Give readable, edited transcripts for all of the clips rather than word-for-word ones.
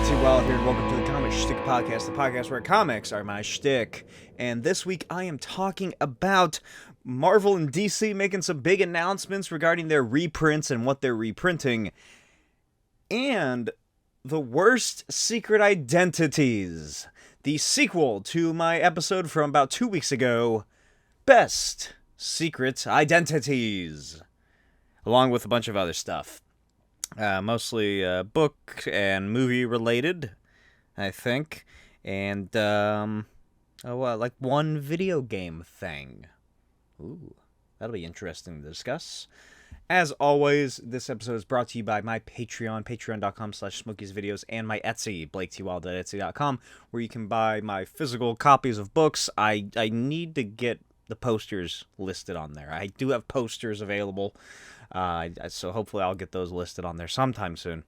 P.C.I.A.L here, and welcome to the Comic Shtick Podcast, the podcast where comics are my shtick. And this week I am talking about Marvel and DC making some big announcements regarding their reprints and what they're reprinting, and the Worst Secret Identities, the sequel to my episode from about 2 weeks ago, Best Secret Identities, along with a bunch of other stuff. Mostly book and movie related, I think, and like one video game thing. Ooh, that'll be interesting to discuss. As always, this episode is brought to you by my Patreon, patreon.com/smokiesvideos, and my Etsy, blaketwild.etsy.com, where you can buy my physical copies of books. I need to get the posters listed on there. I do have posters available. So hopefully I'll get those listed on there sometime soon.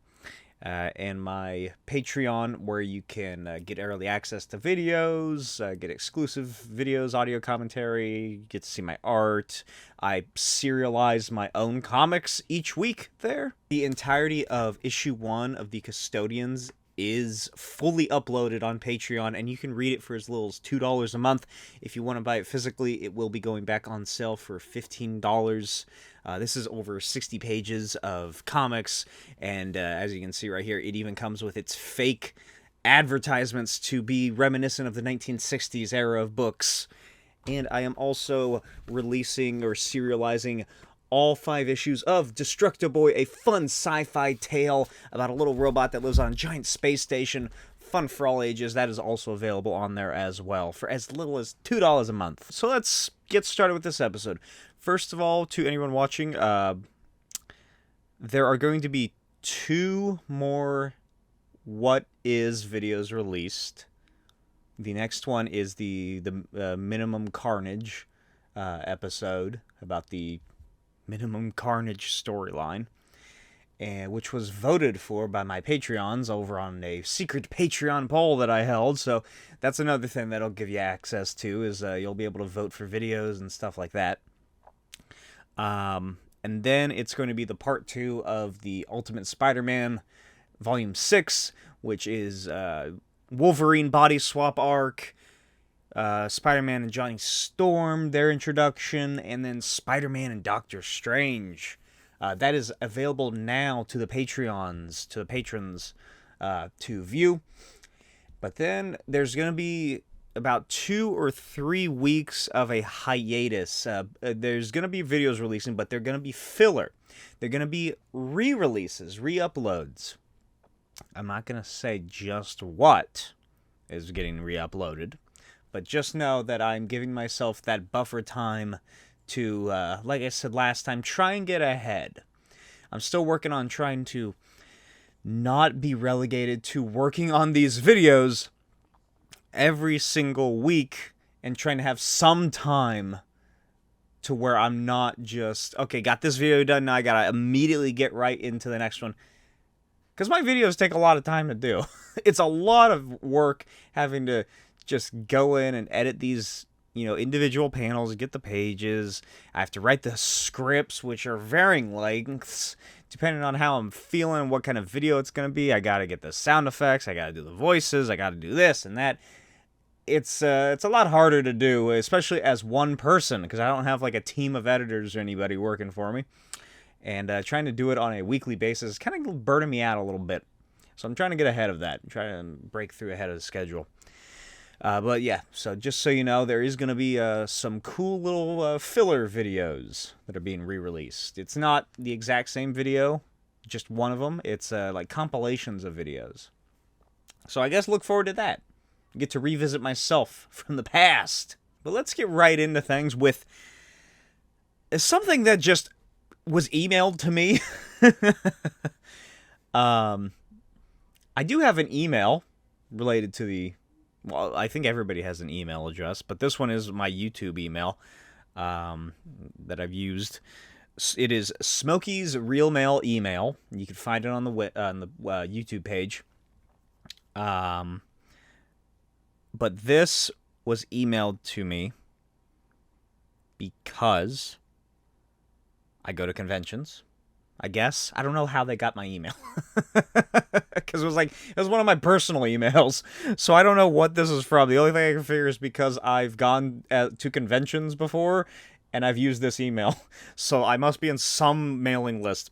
And my Patreon, where you can get early access to videos, get exclusive videos, audio commentary, get to see my art. I serialize my own comics each week there. The entirety of issue 1 of The Custodians is fully uploaded on Patreon, and you can read it for as little as $2 a month. If you want to buy it physically, it will be going back on sale for $15. This is over 60 pages of comics, and as you can see right here, it even comes with its fake advertisements to be reminiscent of the 1960s era of books. And I am also releasing or serializing all 5 issues of Destructoboy, a fun sci-fi tale about a little robot that lives on a giant space station. Fun for all ages. That is also available on there as well for as little as $2 a month. So let's get started with this episode. First of all, to anyone watching, there are going to be 2 more What Is videos released. The next one is the Minimum Carnage episode about the Minimum Carnage storyline, and which was voted for by my Patreons over on a secret Patreon poll that I held. So that's another thing that'll give you access to, is you'll be able to vote for videos and stuff like that. And then it's going to be the part 2 of the Ultimate Spider-Man Volume 6, which is Wolverine body swap arc, Spider-Man and Johnny Storm, their introduction, and then Spider-Man and Doctor Strange. That is available now to the patrons to view. But then there's going to be about 2 or 3 weeks of a hiatus. There's going to be videos releasing, but they're going to be filler. They're going to be re-releases, re-uploads. I'm not going to say just what is getting re-uploaded, but just know that I'm giving myself that buffer time to, like I said last time, try and get ahead. I'm still working on trying to not be relegated to working on these videos every single week and trying to have some time to where I'm not just, okay, got this video done, now I gotta immediately get right into the next one. Because my videos take a lot of time to do. It's a lot of work having to just go in and edit these, individual panels, get the pages. I have to write the scripts, which are varying lengths, depending on how I'm feeling, what kind of video it's going to be. I got to get the sound effects. I got to do the voices. I got to do this and that. It's a lot harder to do, especially as one person, because I don't have like a team of editors or anybody working for me. And trying to do it on a weekly basis is kind of burning me out a little bit. So I'm trying to get ahead of that. I'm trying to break through ahead of the schedule. But yeah, so just so you know, there is going to be some cool little filler videos that are being re-released. It's not the exact same video, just one of them. It's like compilations of videos. So I guess look forward to that. Get to revisit myself from the past. But let's get right into things with something that just was emailed to me. I do have an email related to the... Well, I think everybody has an email address, but this one is my YouTube email that I've used. It is Smokey's Real Mail email. You can find it on the YouTube page. But this was emailed to me because I go to conventions. I guess. I don't know how they got my email. Because it was one of my personal emails. So I don't know what this is from. The only thing I can figure is because I've gone to conventions before and I've used this email. So I must be in some mailing list.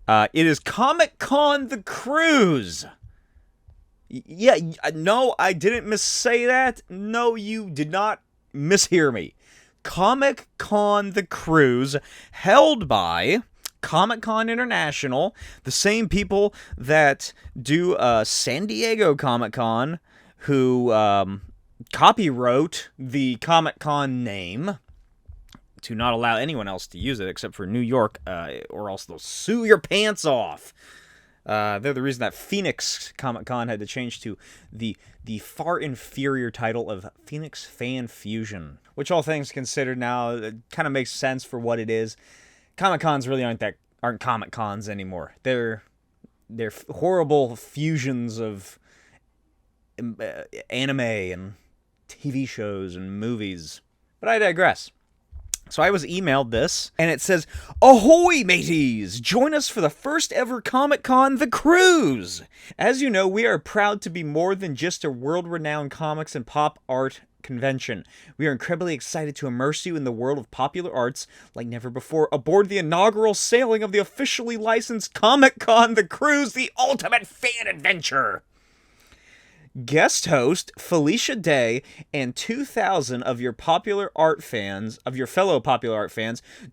It is Comic-Con the Cruise. Yeah, no, I didn't missay that. No, you did not mishear me. Comic-Con the Cruise, held by Comic-Con International, the same people that do San Diego Comic-Con, who copywrote the Comic-Con name to not allow anyone else to use it except for New York, or else they'll sue your pants off. They're the reason that Phoenix Comic-Con had to change to the far inferior title of Phoenix Fan Fusion, which, all things considered now, it kind of makes sense for what it is. Comic-Cons really aren't Comic-Cons anymore. They're horrible fusions of anime and TV shows and movies. But I digress. So I was emailed this, and it says, "Ahoy, mateys! Join us for the first ever Comic-Con The Cruise! As you know, we are proud to be more than just a world-renowned comics and pop art convention. We are incredibly excited to immerse you in the world of popular arts like never before aboard the inaugural sailing of the officially licensed Comic-Con The Cruise, the ultimate fan adventure! Guest host Felicia Day and 2,000 of your fellow popular art fans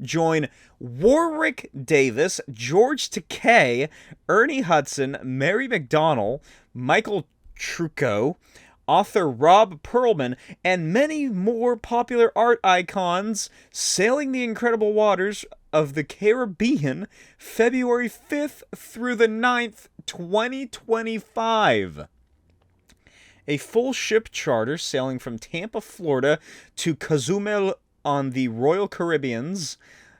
join Warwick Davis, George Takei, Ernie Hudson, Mary McDonnell, Michael Trucco, author Rob Perlman, and many more popular art icons sailing the incredible waters of the Caribbean February 5th through the 9th, 2025. A full ship charter sailing from Tampa, Florida to Cozumel on the Royal Caribbean's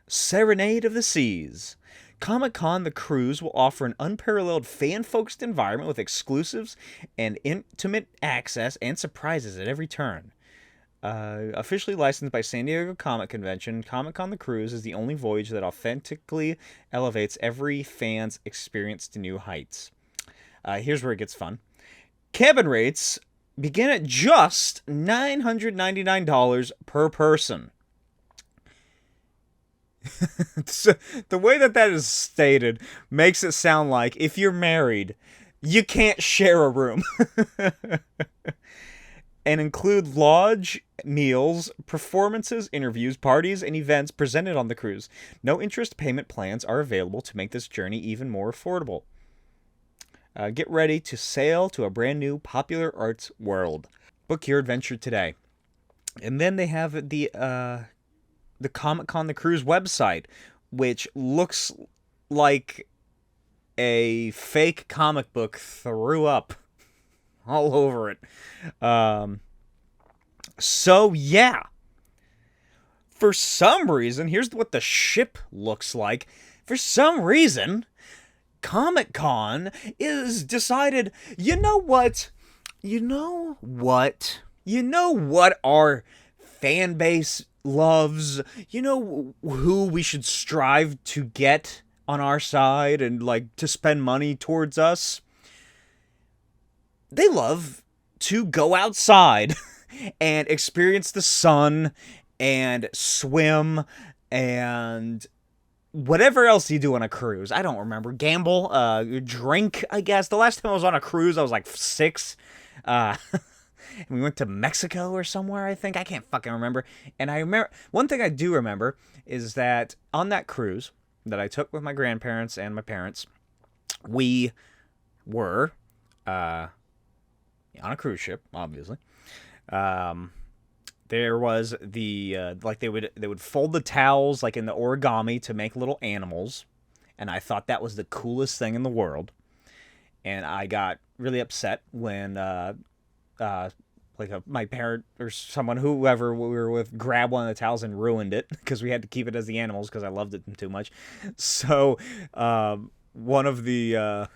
Serenade of the Seas. Comic-Con The Cruise will offer an unparalleled fan-focused environment with exclusives and intimate access and surprises at every turn. Officially licensed by San Diego Comic Convention, Comic-Con The Cruise is the only voyage that authentically elevates every fan's experience to new heights." Here's where it gets fun. Cabin rates begin at just $999 per person. So, the way that is stated makes it sound like if you're married, you can't share a room. And include lodge, meals, performances, interviews, parties, and events presented on the cruise. No interest payment plans are available to make this journey even more affordable. Get ready to sail to a brand new popular arts world. Book your adventure today. And then they have the Comic-Con The Cruise website, which looks like a fake comic book threw up all over it. So yeah. For some reason, here's what the ship looks like. For some reason, Comic-Con is decided, you know what our fan base loves? You know who we should strive to get on our side and like to spend money towards us? They love to go outside and experience the sun and swim and whatever else you do on a cruise. I don't remember. Gamble, drink, I guess. The last time I was on a cruise, I was like 6. And we went to Mexico or somewhere, I think. I can't fucking remember. And I remember, one thing I do remember is that on that cruise that I took with my grandparents and my parents, we were on a cruise ship, obviously. There was the like they would fold the towels like in the origami to make little animals, and I thought that was the coolest thing in the world. And I got really upset when my parent or whoever we were with grabbed one of the towels and ruined it because we had to keep it as the animals because I loved it too much. So one of the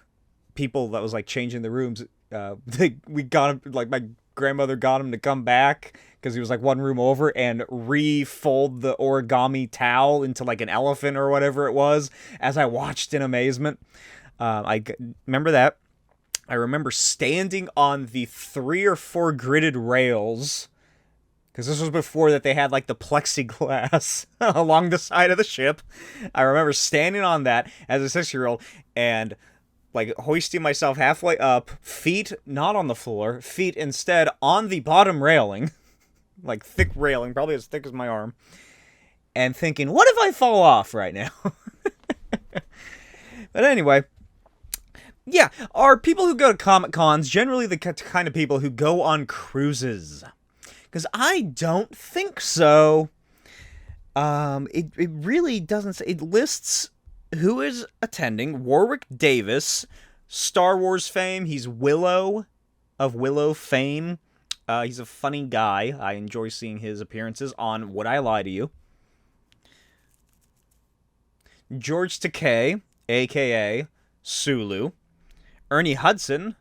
people that was like changing the rooms, we got him, like my grandmother got him to come back because he was like one room over, and refold the origami towel into like an elephant or whatever it was as I watched in amazement. Remember that. I remember standing on the 3 or 4 gridded rails, because this was before that they had like the plexiglass along the side of the ship. I remember standing on that as a 6-year-old and like hoisting myself halfway up, feet not on the floor, feet instead on the bottom railing, like thick railing, probably as thick as my arm, and thinking, what if I fall off right now? But anyway, yeah, are people who go to Comic Cons generally the kind of people who go on cruises? Because I don't think so. It really doesn't say. It lists who is attending. Warwick Davis, Star Wars fame. He's Willow of Willow fame. He's a funny guy. I enjoy seeing his appearances on Would I Lie to You? George Takei, a.k.a. Sulu. Ernie Hudson,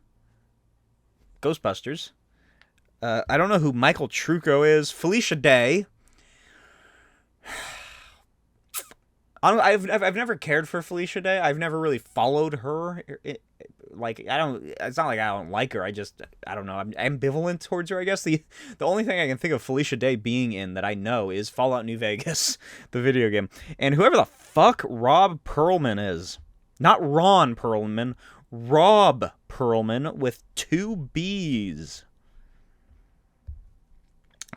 Ghostbusters. I don't know who Michael Trucco is. Felicia Day. I've never cared for Felicia Day. I've never really followed her. It's not like I don't like her. I don't know. I'm ambivalent towards her, I guess. The only thing I can think of Felicia Day being in that I know is Fallout New Vegas, the video game. And whoever the fuck Rob Perlman is. Not Ron Perlman. Rob Perlman with 2 B's.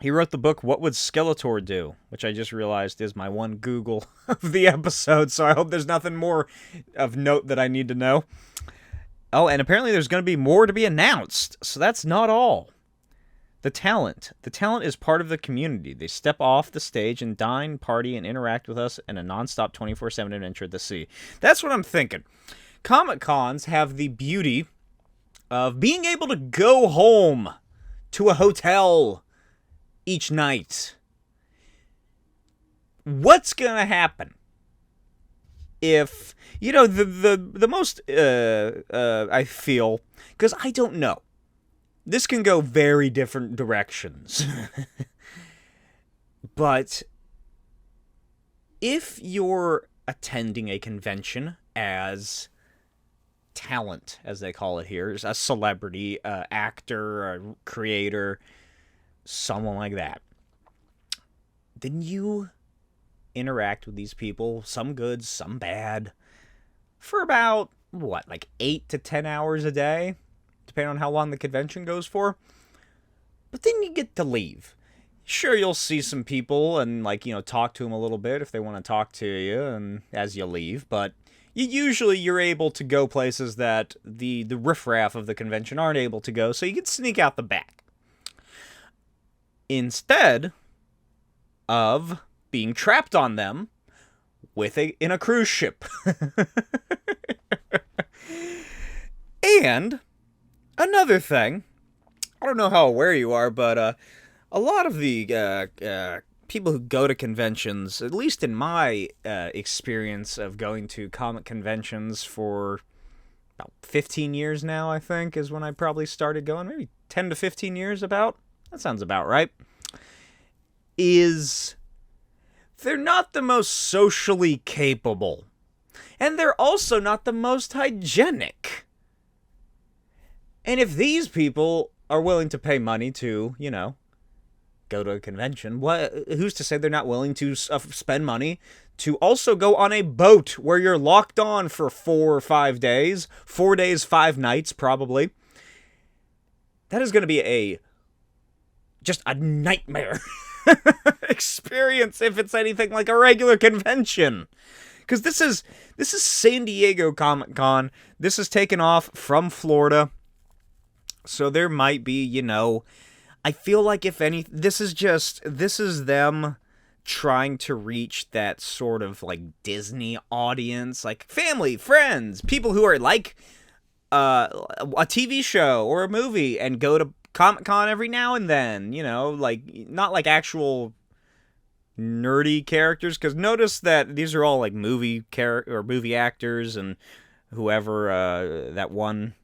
He wrote the book, What Would Skeletor Do? Which I just realized is my one Google of the episode, so I hope there's nothing more of note that I need to know. Oh, and apparently there's going to be more to be announced, so that's not all. The talent. The talent is part of the community. They step off the stage and dine, party, and interact with us in a non-stop 24/7 adventure at the sea. That's what I'm thinking. Comic-Cons have the beauty of being able to go home to a hotel each night. What's gonna happen if, you know, the most I feel, because I don't know, this can go very different directions. But if you're attending a convention as talent, as they call it here, a celebrity, actor, a creator, someone like that, then you interact with these people, some good, some bad, for about, what, like 8 to 10 hours a day, depending on how long the convention goes for. But then you get to leave. Sure, you'll see some people and, like, you know, talk to them a little bit if they want to talk to you and as you leave, but you're able to go places that the riffraff of the convention aren't able to go, so you can sneak out the back. Instead of being trapped on them in a cruise ship. And another thing, I don't know how aware you are, but a lot of the people who go to conventions, at least in my experience of going to comic conventions for about 15 years now, I think, is when I probably started going, maybe 10 to 15 years about. That sounds about right. Is they're not the most socially capable. And they're also not the most hygienic. And if these people are willing to pay money to, you know, go to a convention, who's to say they're not willing to spend money to also go on a boat where you're locked on for 4 or 5 days, 4 days, 5 nights, probably. That is going to be just a nightmare experience if it's anything like a regular convention. Because this is San Diego Comic-Con. This is taken off from Florida. So there might be, you know, I feel like if any, this is them trying to reach that sort of like Disney audience, like family, friends, people who are like a TV show or a movie and go to Comic-Con every now and then, you know, like not like actual nerdy characters, because notice that these are all like movie actors and whoever that one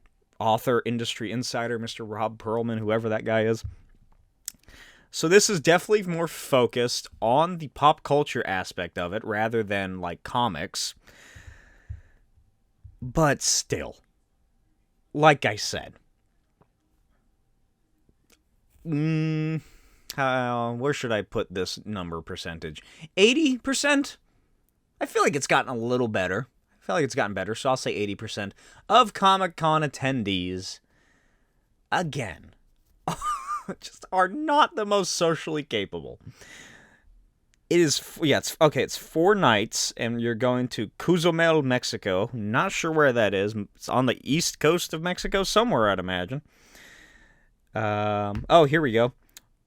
author, industry insider, Mr. Rob Perlman, whoever that guy is. So this is definitely more focused on the pop culture aspect of it rather than like comics. But still, like I said, where should I put this number percentage? 80%? I feel like it's gotten a little better. I feel like it's gotten better, so I'll say 80% of Comic-Con attendees, again, just are not the most socially capable. It is, it's 4 nights, and you're going to Cozumel, Mexico. Not sure where that is. It's on the east coast of Mexico, somewhere, I'd imagine. Here we go.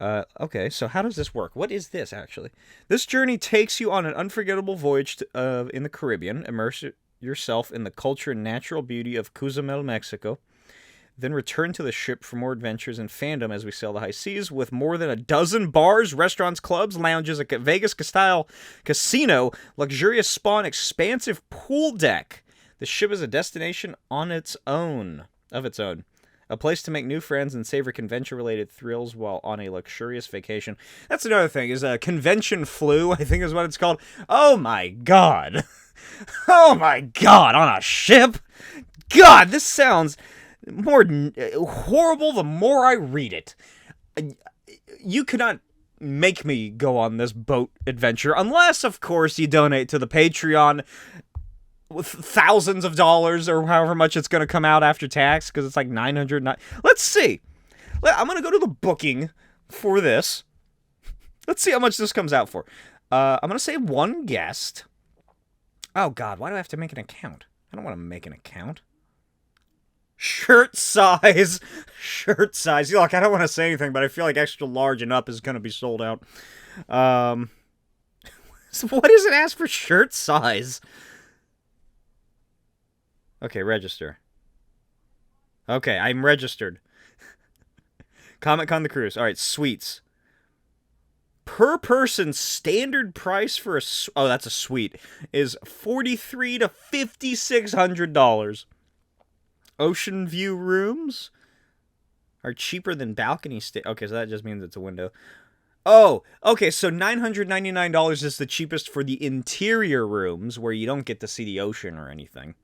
Okay, so how does this work? What is this, actually? This journey takes you on an unforgettable voyage in the Caribbean. Immerse yourself in the culture and natural beauty of Cozumel, Mexico. Then return to the ship for more adventures and fandom as we sail the high seas with more than a dozen bars, restaurants, clubs, lounges, a Vegas-style casino, luxurious spa, and expansive pool deck. The ship is a destination of its own. A place to make new friends and savor convention-related thrills while on a luxurious vacation. That's another thing, is convention flu, I think is what it's called. Oh my god. Oh my god, on a ship? God, this sounds more horrible the more I read it. You cannot make me go on this boat adventure unless, of course, you donate to the Patreon with thousands of dollars or however much it's going to come out after tax, because it's like $900. Let's see. I'm going to go to the booking for this. Let's see how much this comes out for. I'm going to say 1 guest. Oh, God, why do I have to make an account? I don't want to make an account. Shirt size. Look, I don't want to say anything, but I feel like extra large and up is going to be sold out. So what does it ask for shirt size? Okay, register. Okay, I'm registered. Comic-Con the Cruise. All right, suites. Per person, standard price for a... Oh, that's a suite. Is $4,300 to $5,600. Ocean view rooms are cheaper than balcony stay. Okay, so that just means it's a window. Oh, okay, so $999 is the cheapest for the interior rooms where you don't get to see the ocean or anything.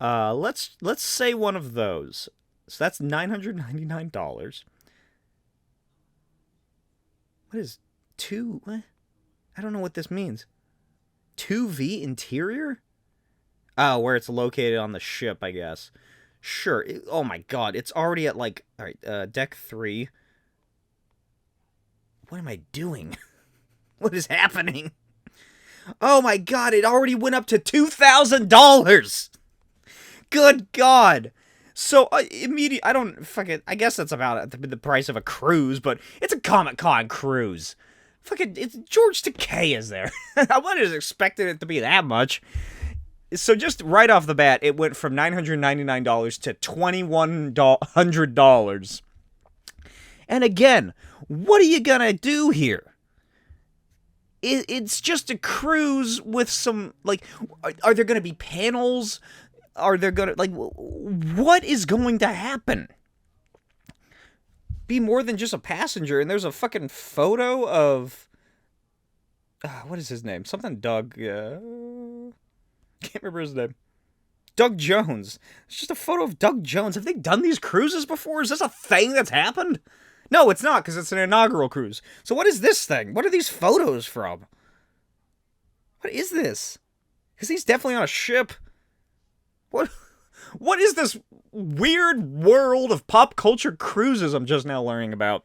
Let's say one of those. So that's $999. What is 2? What? I don't know what this means. 2V interior? Oh, where it's located on the ship, I guess. Sure. Oh my god, it's already at like... Alright, deck 3. What am I doing? What is happening? Oh my god, it already went up to $2,000! Good god! So, immediately, I guess that's about the price of a cruise, but it's a Comic-Con cruise. It's George Takei is there. I wouldn't have expected it to be that much. So just right off the bat, it went from $999 to $2,100. And again, what are you gonna do here? It's just a cruise with some, like, are there gonna be panels? Are there gonna, like, what is going to happen? Be more than just a passenger, and there's a fucking photo of... what is his name? Something Doug, can't remember his name. Doug Jones. It's just a photo of Doug Jones. Have they done these cruises before? Is this a thing that's happened? No, it's not, because it's an inaugural cruise. So what is this thing? What are these photos from? What is this? Because he's definitely on a ship. What is this weird world of pop culture cruises I'm just now learning about?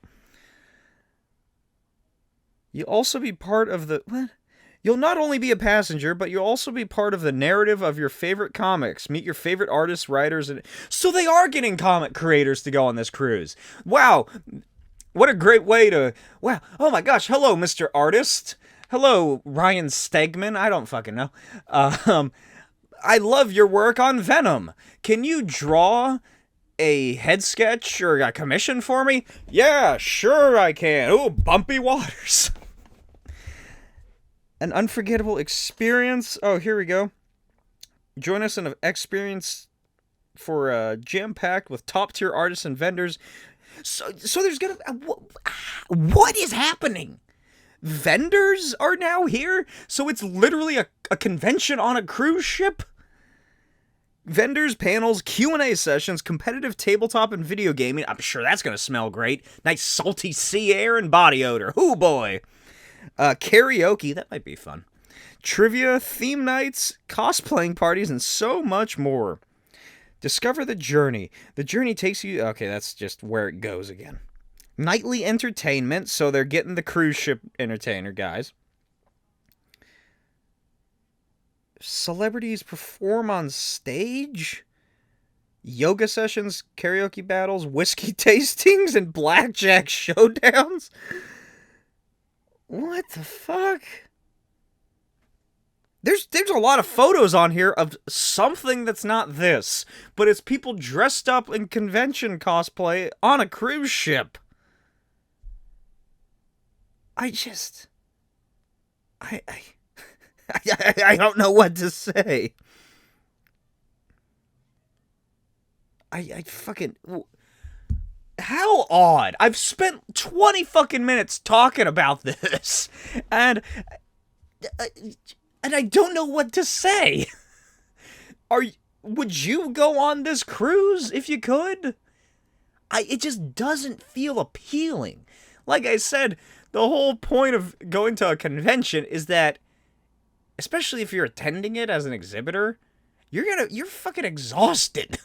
You'll also be part of the... What? You'll not only be a passenger, but you'll also be part of the narrative of your favorite comics. Meet your favorite artists, writers, and... So they are getting comic creators to go on this cruise. Wow. What a great way to... Wow. Oh my gosh. Hello, Mr. Artist. Hello, Ryan Stegman. I don't fucking know. I love your work on Venom. Can you draw a head sketch or a commission for me? Yeah, sure I can. Oh, bumpy waters. An unforgettable experience. Oh, here we go. Join us in an experience for jam-packed with top-tier artists and vendors. So there's gonna... what is happening? Vendors are now here? So it's literally a convention on a cruise ship? Vendors, panels, Q&A sessions, competitive tabletop and video gaming. I'm sure that's going to smell great. Nice salty sea air and body odor. Hoo boy. Karaoke. That might be fun. Trivia, theme nights, cosplaying parties, and so much more. Discover the journey. The journey takes you... Okay, that's just where it goes again. Nightly entertainment. So they're getting the cruise ship entertainer, guys. Celebrities perform on stage, yoga sessions, karaoke battles, whiskey tastings, and blackjack showdowns. What the fuck? There's a lot of photos on here of something that's not this, but it's people dressed up in convention cosplay on a cruise ship. I don't know what to say. I fucking... How odd. I've spent 20 fucking minutes talking about this, and I don't know what to say. Would you go on this cruise if you could? It just doesn't feel appealing. Like I said, the whole point of going to a convention is that, especially if you're attending it as an exhibitor, you're fucking exhausted.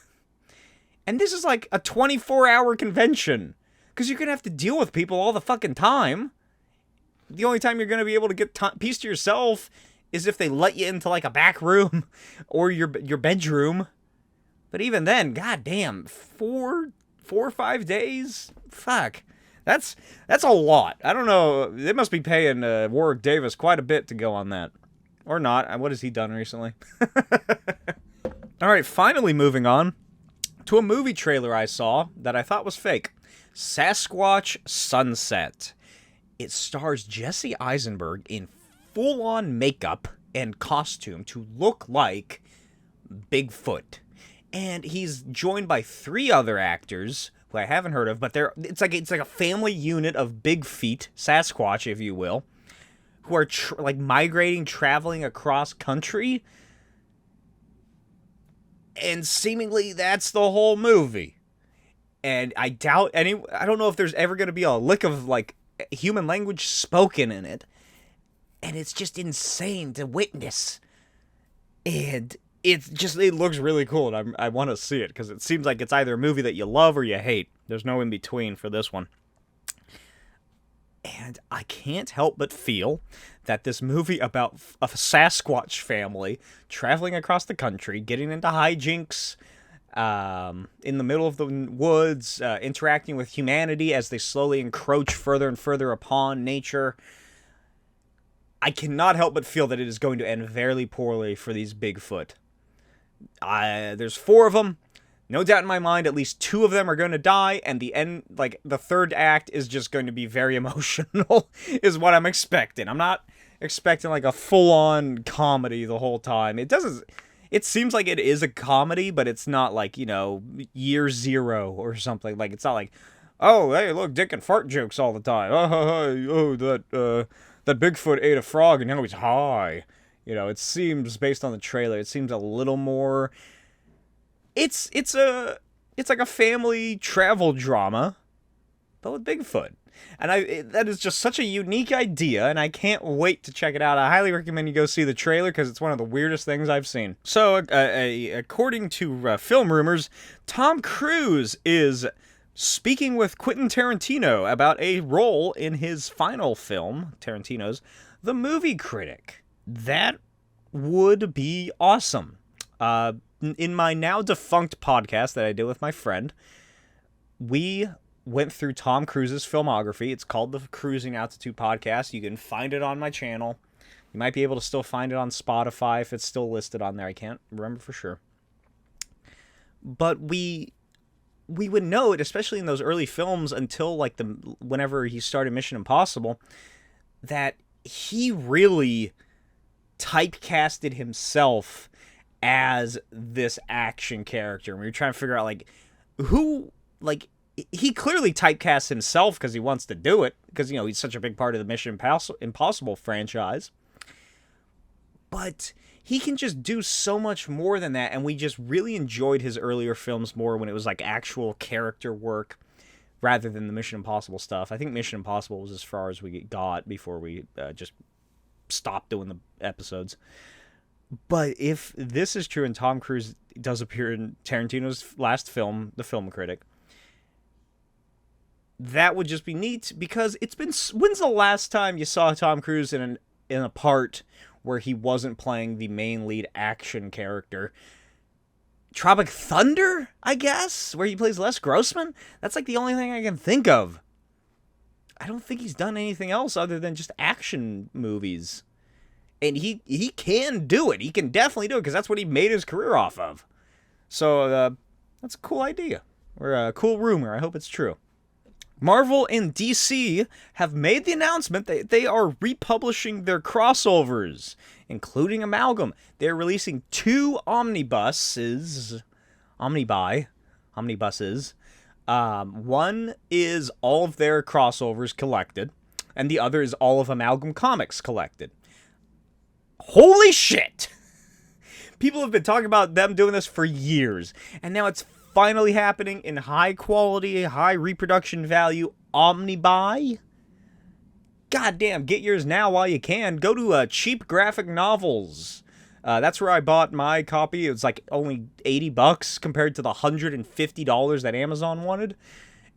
And this is like a 24-hour convention, because you're gonna have to deal with people all the fucking time. The only time you're gonna be able to get peace to yourself is if they let you into like a back room or your bedroom. But even then, goddamn, 4 or 5 days? Fuck. That's a lot. I don't know. They must be paying Warwick Davis quite a bit to go on that. Or not. What has he done recently? Alright, finally moving on to a movie trailer I saw that I thought was fake. Sasquatch Sunset. It stars Jesse Eisenberg in full-on makeup and costume to look like Bigfoot. And he's joined by 3 other actors who I haven't heard of, but it's like a family unit of big feet, Sasquatch, if you will, who are migrating, traveling across country, and seemingly that's the whole movie. And I doubt I don't know if there's ever going to be a lick of like human language spoken in it, and it's just insane to witness. And it looks really cool, and I want to see it, because it seems like it's either a movie that you love or you hate. There's no in between for this one. And I can't help but feel that this movie about a Sasquatch family traveling across the country, getting into hijinks in the middle of the woods, interacting with humanity as they slowly encroach further and further upon nature, I cannot help but feel that it is going to end very poorly for these Bigfoot. There's 4 of them. No doubt in my mind, at least 2 of them are going to die, and the end, like, the third act is just going to be very emotional, is what I'm expecting. I'm not expecting, like, a full-on comedy the whole time. It seems like it is a comedy, but it's not like, Year Zero or something. Like, it's not like, oh, hey, look, dick and fart jokes all the time. Oh, that Bigfoot ate a frog and now he's high. It seems, based on the trailer, it seems a little more... It's like a family travel drama, but with Bigfoot. And that is just such a unique idea, and I can't wait to check it out. I highly recommend you go see the trailer, because it's one of the weirdest things I've seen. So, according to film rumors, Tom Cruise is speaking with Quentin Tarantino about a role in his final film, Tarantino's, The Movie Critic. That would be awesome. In my now defunct podcast that I did with my friend, we went through Tom Cruise's filmography. It's called the Cruising Altitude Podcast. You can find it on my channel. You might be able to still find it on Spotify if it's still listed on there. I can't remember for sure. But we would know it, especially in those early films, until like whenever he started Mission Impossible, that he really typecasted himself as this action character. And we were trying to figure out, like, who, like, he clearly typecasts himself because he wants to do it, because, he's such a big part of the Mission Impossible franchise. But he can just do so much more than that, and we just really enjoyed his earlier films more when it was like actual character work rather than the Mission Impossible stuff. I think Mission Impossible was as far as we got before we just stopped doing the episodes. But if this is true and Tom Cruise does appear in Tarantino's last film, The Film Critic, that would just be neat, because it's been... When's the last time you saw Tom Cruise in a part where he wasn't playing the main lead action character? Tropic Thunder, I guess, where he plays Les Grossman? That's like the only thing I can think of. I don't think he's done anything else other than just action movies. And he can do it. He can definitely do it, because that's what he made his career off of. So, that's a cool idea. Or a cool rumor. I hope it's true. Marvel and DC have made the announcement that they are republishing their crossovers, including Amalgam. They're releasing 2 omnibuses. One is all of their crossovers collected, and the other is all of Amalgam Comics collected. Holy shit! People have been talking about them doing this for years, and now it's finally happening in high quality, high reproduction value omnibuy. Goddamn, get yours now while you can. Go to Cheap Graphic Novels. That's where I bought my copy. It was like only $80 compared to the $150 that Amazon wanted.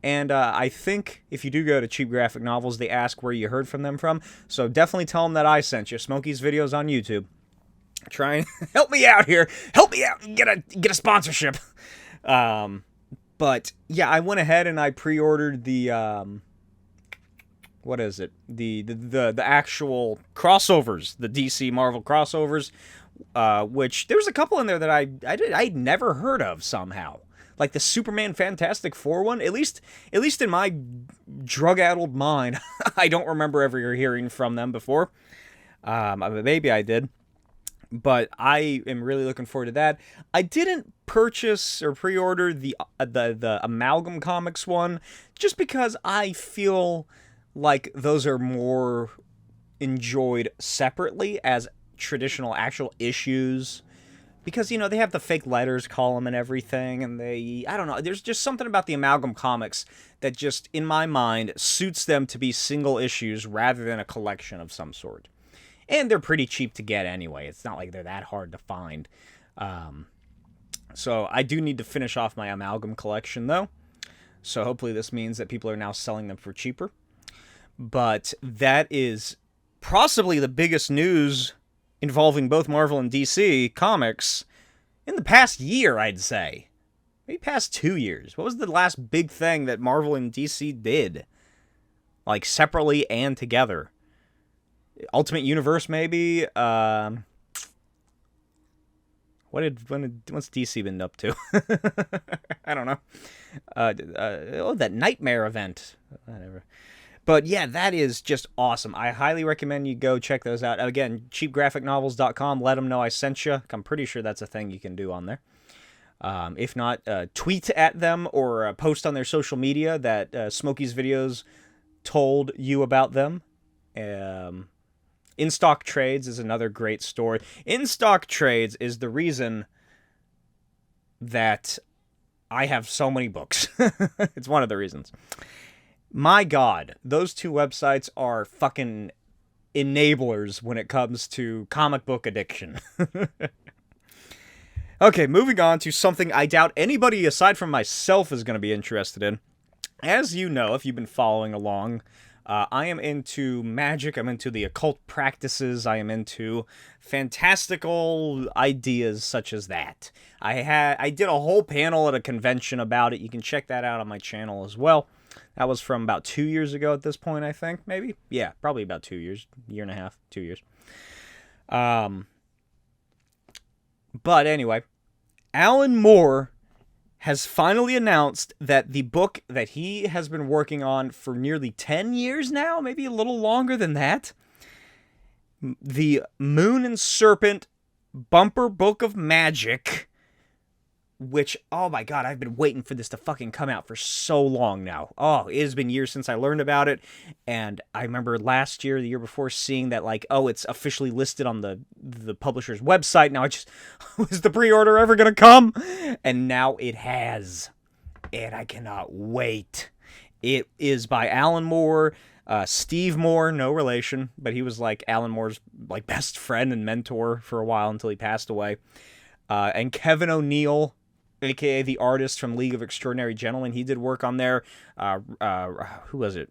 And I think if you do go to Cheap Graphic Novels, they ask where you heard from them from. So definitely tell them that I sent you. Smokey's videos on YouTube. Try and help me out here. Help me out and get a sponsorship. But yeah, I went ahead and I pre-ordered the what is it? The actual crossovers, the DC Marvel crossovers, which there's a couple in there that I'd never heard of somehow. Like the Superman Fantastic Four one, at least in my drug-addled mind, I don't remember ever hearing from them before. Maybe I did. But I am really looking forward to that. I didn't purchase or pre-order the Amalgam Comics one, just because I feel like those are more enjoyed separately as traditional actual issues. Because, they have the fake letters column and everything, and I don't know, there's just something about the Amalgam Comics that just, in my mind, suits them to be single issues rather than a collection of some sort. And they're pretty cheap to get anyway. It's not like they're that hard to find. So I do need to finish off my Amalgam collection, though. So hopefully this means that people are now selling them for cheaper. But that is possibly the biggest news involving both Marvel and DC comics in the past year, I'd say. Maybe past 2 years. What was the last big thing that Marvel and DC did? Like, separately and together? Ultimate Universe, maybe? What's DC been up to? I don't know. That Nightmare event. Whatever. But yeah, that is just awesome. I highly recommend you go check those out. Again, cheapgraphicnovels.com. Let them know I sent you. I'm pretty sure that's a thing you can do on there. If not, tweet at them or post on their social media that Smokey's videos told you about them. In Stock Trades is another great store. In Stock Trades is the reason that I have so many books. It's one of the reasons. My God, those 2 websites are fucking enablers when it comes to comic book addiction. Okay, moving on to something I doubt anybody aside from myself is going to be interested in. As you know, if you've been following along, I am into magic, I'm into the occult practices, I am into fantastical ideas such as that. I did a whole panel at a convention about it. You can check that out on my channel as well. That was from about 2 years ago at this point, I think, maybe? Yeah, probably about 2 years, year and a half, 2 years. But anyway, Alan Moore has finally announced that the book that he has been working on for nearly 10 years now, maybe a little longer than that, the Moon and Serpent Bumper Book of Magic, which, oh my god, I've been waiting for this to fucking come out for so long now. Oh, it has been years since I learned about it, and I remember last year, the year before, seeing that, like, oh, it's officially listed on the publisher's website. Now I just, was the pre-order ever gonna come? And now it has, and I cannot wait. It is by Alan Moore, Steve Moore, no relation, but he was, like, Alan Moore's, like, best friend and mentor for a while until he passed away. And Kevin O'Neill, a.k.a. the artist from League of Extraordinary Gentlemen. He did work on there. Who was it?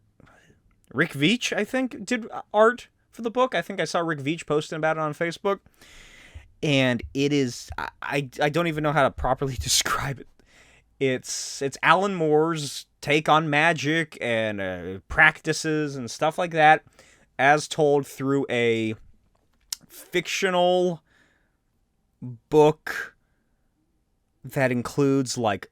Rick Veitch, I think, did art for the book. I think I saw Rick Veitch posting about it on Facebook. And it is... I don't even know how to properly describe it. It's Alan Moore's take on magic and practices and stuff like that, as told through a fictional book that includes, like,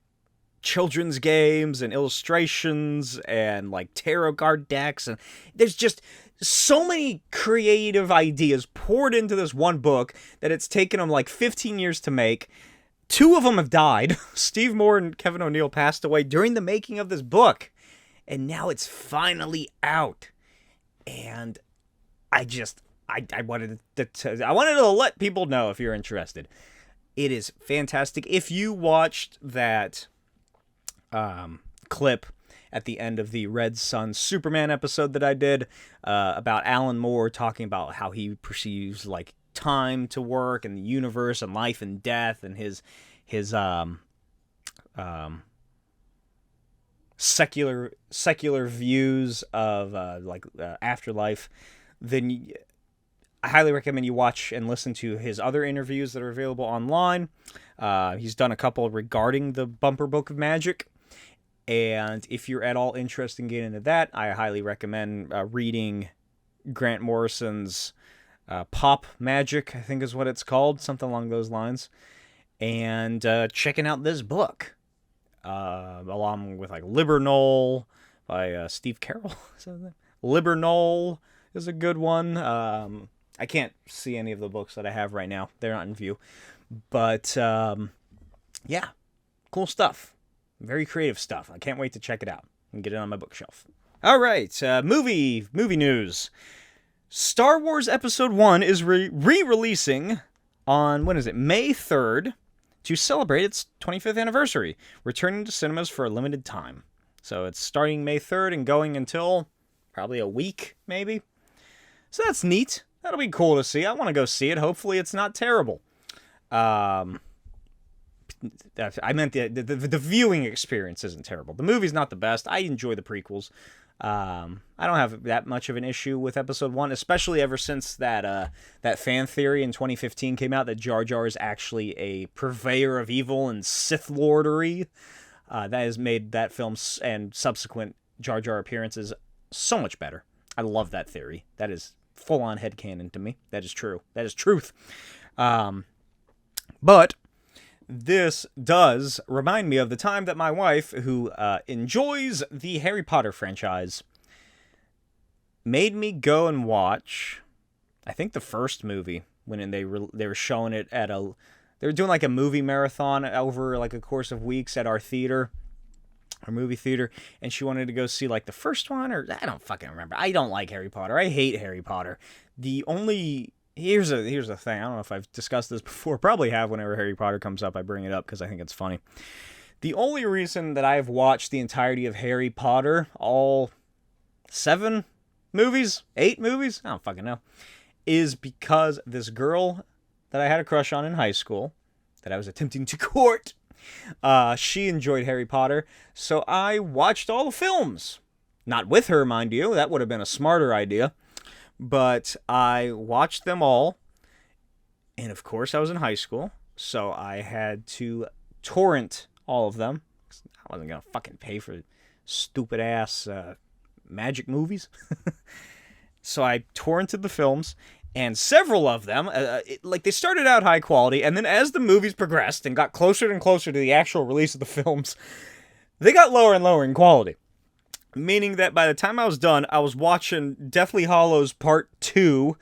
children's games and illustrations and, like, tarot card decks, and there's just so many creative ideas poured into this one book that it's taken them, like, 15 years to make. 2 of them have died. Steve Moore and Kevin O'Neill passed away during the making of this book, and now it's finally out. And I wanted to let people know, if you're interested. It is fantastic. If you watched that clip at the end of the Red Sun Superman episode that I did about Alan Moore talking about how he perceives, like, time to work and the universe and life and death and his secular views of afterlife, then I highly recommend you watch and listen to his other interviews that are available online. He's done a couple regarding the Bumper Book of Magic. And if you're at all interested in getting into that, I highly recommend reading Grant Morrison's Pop Magic, I think is what it's called, something along those lines. And checking out this book, along with, like, Libernol by Steve Carroll. Libernol is a good one. I can't see any of the books that I have right now. They're not in view. But, yeah, cool stuff. Very creative stuff. I can't wait to check it out and get it on my bookshelf. All right, movie news. Star Wars Episode 1 is re-releasing on, May 3rd, to celebrate its 25th anniversary, returning to cinemas for a limited time. So it's starting May 3rd and going until probably a week, maybe. So that's neat. That'll be cool to see. I want to go see it. Hopefully it's not terrible. I meant the viewing experience isn't terrible. The movie's not the best. I enjoy the prequels. I don't have that much of an issue with Episode 1, especially ever since that fan theory in 2015 came out that Jar Jar is actually a purveyor of evil and Sith Lordery. That has made that film and subsequent Jar Jar appearances so much better. I love that theory. That is full-on headcanon to me. That is true. That is truth. But this does remind me of the time that my wife, who enjoys the Harry Potter franchise, made me go and watch, I think, the first movie when they were showing it at they were doing, like, a movie marathon over, like, a course of weeks at our theater, our movie theater, and she wanted to go see, like, the first one, or I don't fucking remember. I don't like Harry Potter. I hate Harry Potter. Here's the thing. I don't know if I've discussed this before. Probably have. Whenever Harry Potter comes up, I bring it up because I think it's funny. The only reason that I've watched the entirety of Harry Potter, all 7 movies, 8 movies, I don't fucking know, is because this girl that I had a crush on in high school, that I was attempting to court, she enjoyed Harry Potter, so I watched all the films. Not with her, mind you. That would have been a smarter idea. But I watched them all, and of course I was in high school, so I had to torrent all of them. I wasn't going to fucking pay for stupid-ass magic movies. So I torrented the films, and several of them, they started out high quality, and then as the movies progressed and got closer and closer to the actual release of the films, they got lower and lower in quality. Meaning that by the time I was done, I was watching Deathly Hallows Part 2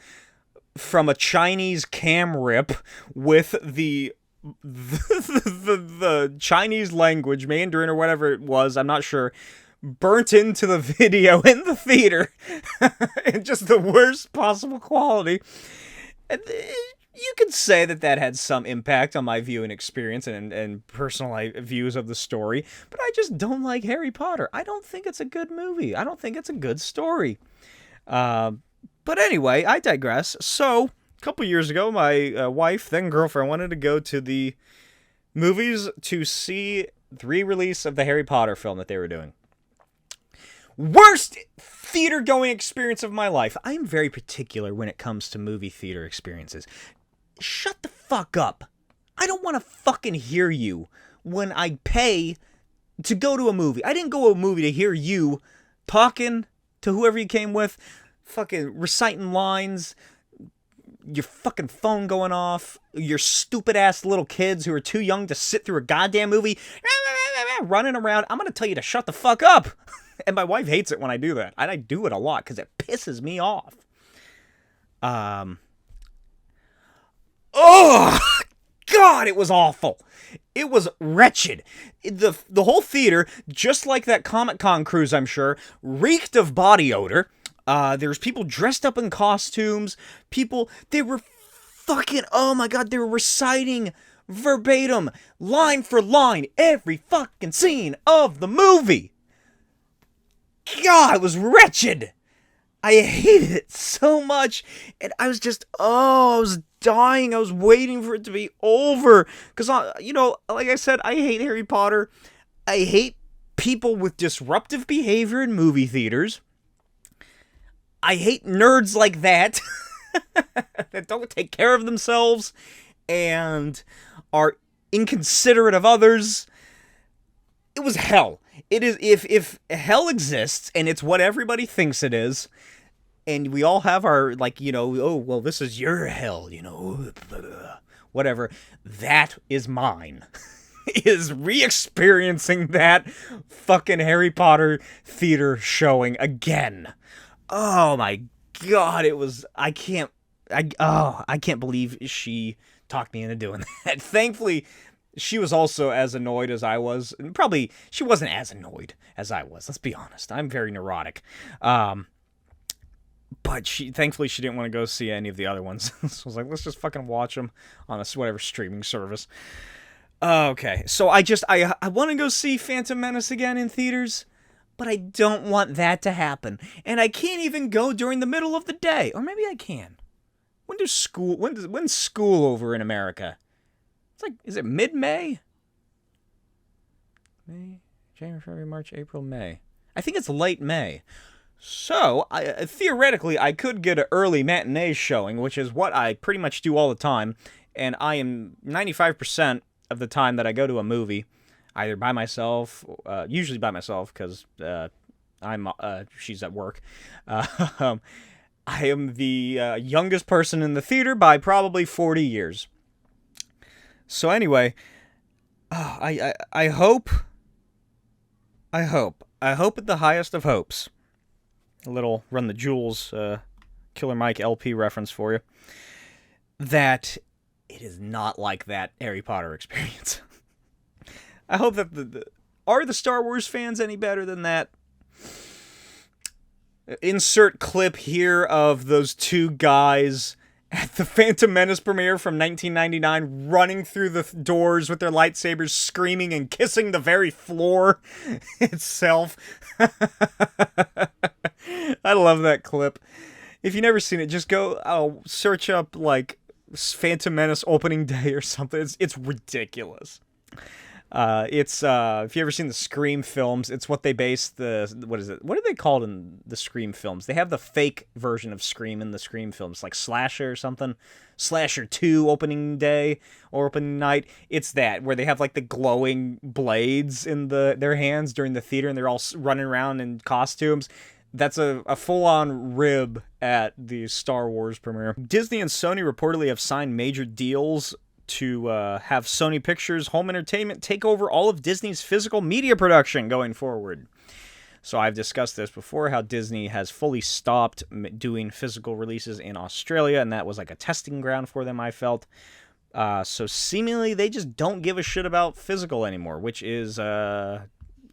from a Chinese cam rip with the the Chinese language, Mandarin or whatever it was, I'm not sure, burnt into the video in the theater in just the worst possible quality. And you could say that had some impact on my viewing experience and personal views of the story, but I just don't like Harry Potter. I don't think it's a good movie. I don't think it's a good story. But anyway, I digress. So, a couple years ago, my wife, then girlfriend, wanted to go to the movies to see the re-release of the Harry Potter film that they were doing. Worst theater-going experience of my life. I am very particular when it comes to movie theater experiences. Shut the fuck up. I don't want to fucking hear you when I pay to go to a movie. I didn't go to a movie to hear you talking to whoever you came with, fucking reciting lines, your fucking phone going off, your stupid-ass little kids who are too young to sit through a goddamn movie, running around. I'm going to tell you to shut the fuck up. And my wife hates it when I do that. And I do it a lot because it pisses me off. Oh, God, it was awful. It was wretched. The whole theater, just like that Comic-Con cruise, I'm sure, reeked of body odor. There's people dressed up in costumes. They were fucking, oh my God, they were reciting verbatim, line for line, every fucking scene of the movie. God, it was wretched. I hated it so much. And I was just, I was dying. I was waiting for it to be over. Because, like I said, I hate Harry Potter. I hate people with disruptive behavior in movie theaters. I hate nerds like that. That don't take care of themselves and are inconsiderate of others. It was hell. It is, if hell exists and it's what everybody thinks it is, and we all have our, oh, well, this is your hell, whatever, that is mine. Is re-experiencing that fucking Harry Potter theater showing again. Oh my God, it was, I can't believe she talked me into doing that. Thankfully, she was also as annoyed as I was. And probably, she wasn't as annoyed as I was. Let's be honest. I'm very neurotic. But thankfully, she didn't want to go see any of the other ones. So I was like, let's just fucking watch them on whatever streaming service. Okay, so I want to go see Phantom Menace again in theaters, but I don't want that to happen. And I can't even go during the middle of the day. Or maybe I can. When's school over in America? It's like, is it mid-May? May, January, February, March, April, May. I think it's late May. So, theoretically, I could get an early matinee showing, which is what I pretty much do all the time. And I am 95% of the time that I go to a movie, either by myself, usually by myself, because she's at work. I am the youngest person in the theater by probably 40 years. So anyway, I hope at the highest of hopes, a little Run the Jewels Killer Mike LP reference for you, that it is not like that Harry Potter experience. I hope that are the Star Wars fans any better than that? Insert clip here of those two guys at the Phantom Menace premiere from 1999 running through the doors with their lightsabers, screaming and kissing the very floor itself. I love that clip. If you've never seen it, just go search up like Phantom Menace opening day or something. It's ridiculous. If you ever seen the Scream films, it's what they base what are they called in the Scream films? They have the fake version of Scream in the Scream films, like Slasher or something. Slasher 2 opening day or opening night. It's that, where they have like the glowing blades in their hands during the theater and they're all running around in costumes. That's a full-on rib at the Star Wars premiere. Disney and Sony reportedly have signed major deals to have Sony Pictures Home Entertainment take over all of Disney's physical media production going forward. So I've discussed this before, how Disney has fully stopped doing physical releases in Australia, and that was like a testing ground for them, I felt. So seemingly they just don't give a shit about physical anymore, which is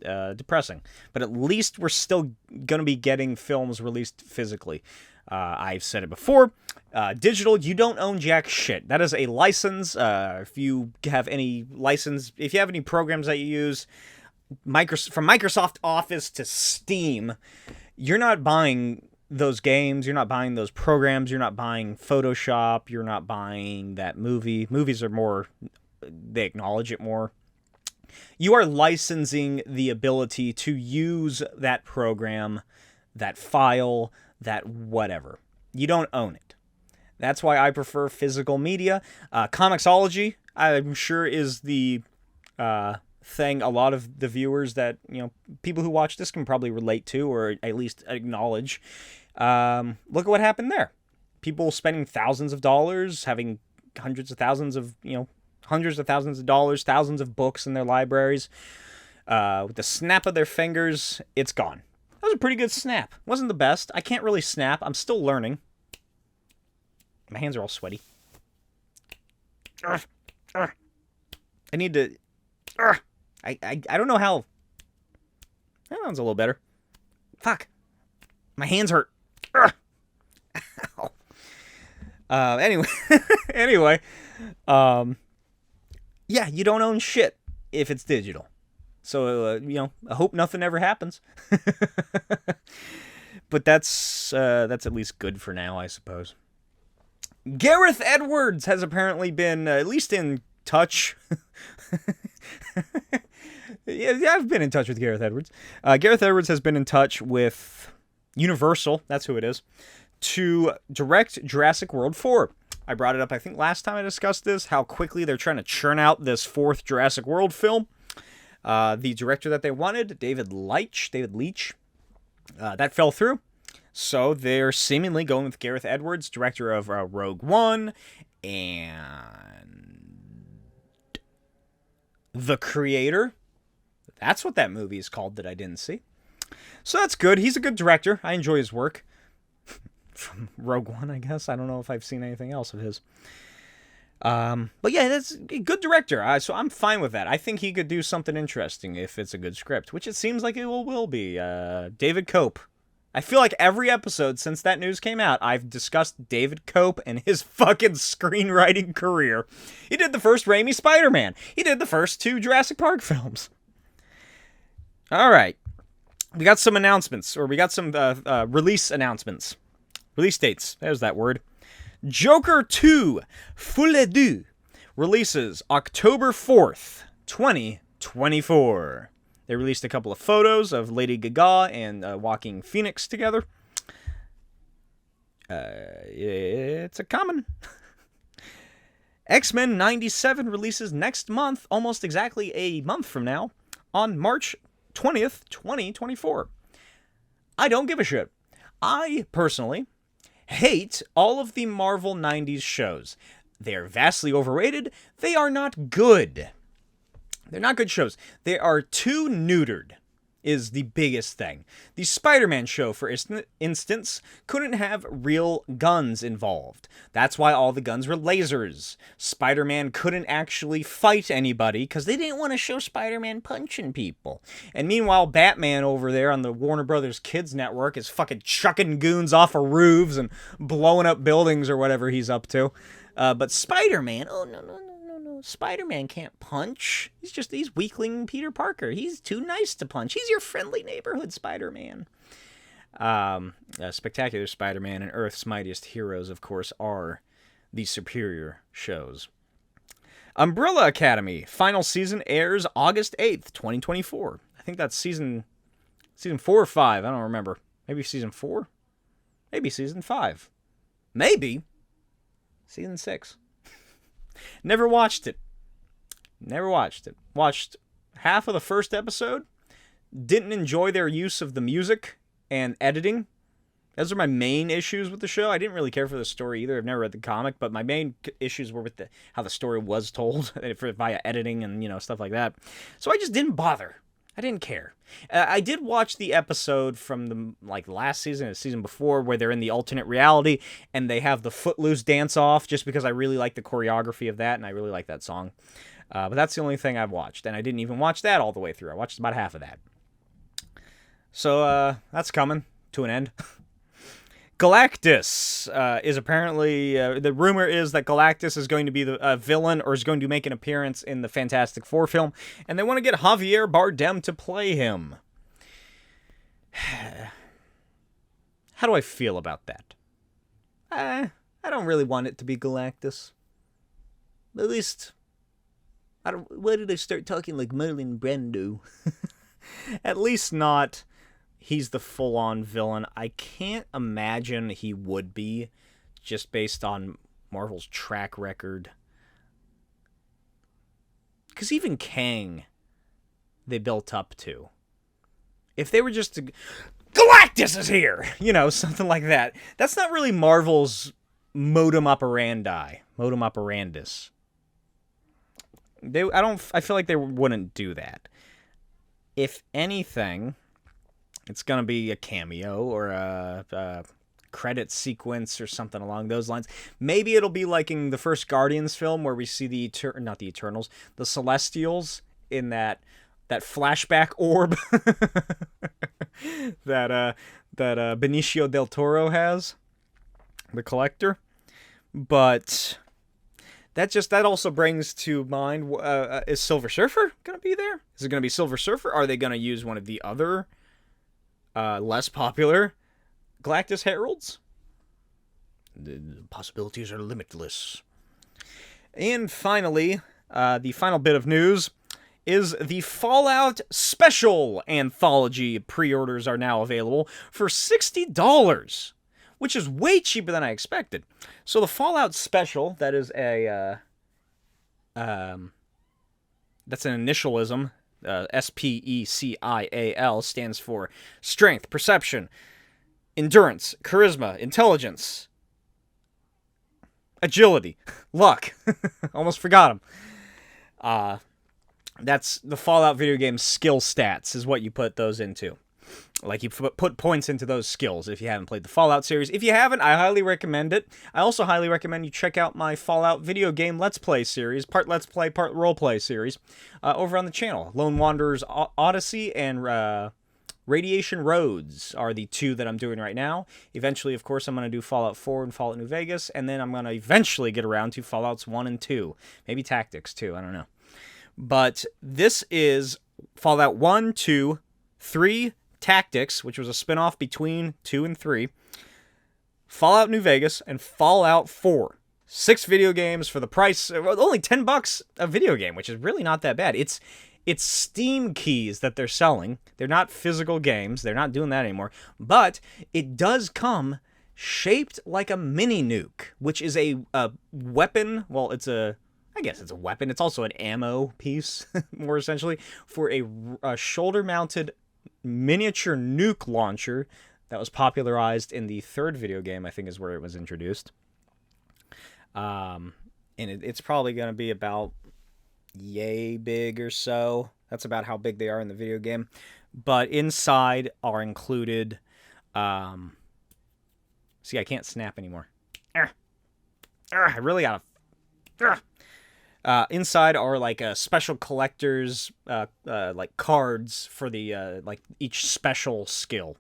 depressing. But at least we're still going to be getting films released physically. I've said it before. Digital, you don't own jack shit. That is a license. If you have any license, if you have any programs that you use, from Microsoft Office to Steam, you're not buying those games, you're not buying those programs, you're not buying Photoshop, you're not buying that movie. Movies are more, they acknowledge it more. You are licensing the ability to use that program, that file, that whatever. You don't own it. That's why I prefer physical media. Comixology, I'm sure, is the thing a lot of the viewers that, people who watch this can probably relate to, or at least acknowledge. Look at what happened there. People spending thousands of dollars, having hundreds of thousands of dollars, thousands of books in their libraries. With the snap of their fingers, it's gone. That was a pretty good snap. Wasn't the best. I can't really snap. I'm still learning. My hands are all sweaty. I need to... I don't know how... That one's a little better. Fuck. My hands hurt. Ow. Anyway. Yeah, you don't own shit if it's digital. So, I hope nothing ever happens. But that's at least good for now, I suppose. Gareth Edwards has apparently been at least in touch. Yeah, I've been in touch with Gareth Edwards. Gareth Edwards has been in touch with Universal, that's who it is, to direct Jurassic World 4. I brought it up, I think, last time I discussed this, how quickly they're trying to churn out this fourth Jurassic World film. The director that they wanted, David Leitch, that fell through. So they're seemingly going with Gareth Edwards, director of Rogue One and The Creator. That's what that movie is called that I didn't see. So that's good. He's a good director. I enjoy his work. From Rogue One, I guess. I don't know if I've seen anything else of his. But yeah, that's a good director. So I'm fine with that. I think he could do something interesting if it's a good script, which it seems like it will be. David Cope. I feel like every episode since that news came out, I've discussed David Cope and his fucking screenwriting career. He did the first Raimi Spider-Man. He did the first 2 Jurassic Park films. All right. We got some announcements, or we got some release announcements. Release dates. There's that word. Joker 2, Folie Deux, releases October 4th, 2024. They released a couple of photos of Lady Gaga and Joaquin Phoenix together. It's a common. X-Men 97 releases next month, almost exactly a month from now, on March 20th, 2024. I don't give a shit. I, personally, hate all of the Marvel 90s shows. They are vastly overrated. They are not good. They're not good shows. They are too neutered, is the biggest thing. The Spider-Man show, for instance, couldn't have real guns involved. That's why all the guns were lasers. Spider-Man couldn't actually fight anybody because they didn't want to show Spider-Man punching people. And meanwhile, Batman over there on the Warner Brothers Kids Network is fucking chucking goons off of roofs and blowing up buildings or whatever he's up to. But Spider-Man, oh no. Spider-Man can't punch. He's weakling Peter Parker. He's too nice to punch. He's your friendly neighborhood Spider-Man. Spectacular Spider-Man and Earth's Mightiest Heroes, of course, are the superior shows. Umbrella Academy final season airs August 8th, 2024. I think that's season 4 or 5. I don't remember. Maybe season 4? Maybe season 5. Maybe season 6. Never watched it. Watched half of the first episode. Didn't enjoy their use of the music and editing. Those are my main issues with the show. I didn't really care for the story either. I've never read the comic, but my main issues were with how the story was told via editing and stuff like that. So I just didn't bother. I didn't care. I did watch the episode from the last season, the season before, where they're in the alternate reality and they have the Footloose dance off, just because I really like the choreography of that and I really like that song. But that's the only thing I've watched, and I didn't even watch that all the way through. I watched about half of that. So that's coming to an end. Galactus is apparently... the rumor is that Galactus is going to be the villain, or is going to make an appearance in the Fantastic Four film, and they want to get Javier Bardem to play him. How do I feel about that? I don't really want it to be Galactus. At least... why did I start talking like Marlon Brando? At least not... he's the full-on villain. I can't imagine he would be, just based on Marvel's track record. Because even Kang, they built up to. If they were just Galactus is here! You know, something like that. That's not really Marvel's modus operandi. Modus operandus. I feel like they wouldn't do that. If anything... it's going to be a cameo or a credit sequence or something along those lines. Maybe it'll be like in the first Guardians film where we see the Celestials in that flashback orb that Benicio del Toro has, the Collector. But that also brings to mind, is Silver Surfer going to be there? Is it going to be Silver Surfer? Are they going to use one of the other... less popular Galactus Heralds? The possibilities are limitless. And finally, the final bit of news is the Fallout Special Anthology pre-orders are now available for $60, which is way cheaper than I expected. So the Fallout Special, that is that's an initialism. S.P.E.C.I.A.L stands for Strength, Perception, Endurance, Charisma, Intelligence, Agility, Luck. Almost forgot them. That's the Fallout video game skill stats is what you put those into. Like, you put points into those skills if you haven't played the Fallout series. If you haven't, I highly recommend it. I also highly recommend you check out my Fallout video game Let's Play series, part Let's Play, part Roleplay series, over on the channel. Lone Wanderer's Odyssey and Radiation Roads are the two that I'm doing right now. Eventually, of course, I'm going to do Fallout 4 and Fallout New Vegas, and then I'm going to eventually get around to Fallouts 1 and 2. Maybe Tactics, too, I don't know. But this is Fallout 1, 2, 3... Tactics, which was a spin-off between 2 and 3, Fallout New Vegas, and Fallout 4. 6 video games for the price of only $10 a video game, which is really not that bad. It's Steam keys that they're selling. They're not physical games. They're not doing that anymore. But it does come shaped like a mini nuke, which is a weapon. Well, I guess it's a weapon. It's also an ammo piece, more essentially, for a shoulder-mounted miniature nuke launcher that was popularized in the 3rd video game, I think is where it was introduced. And it's probably going to be about yay big or so. That's about how big they are in the video game. But inside are included... see, I can't snap anymore. I really gotta... inside are like special collectors, like cards for the each special skill.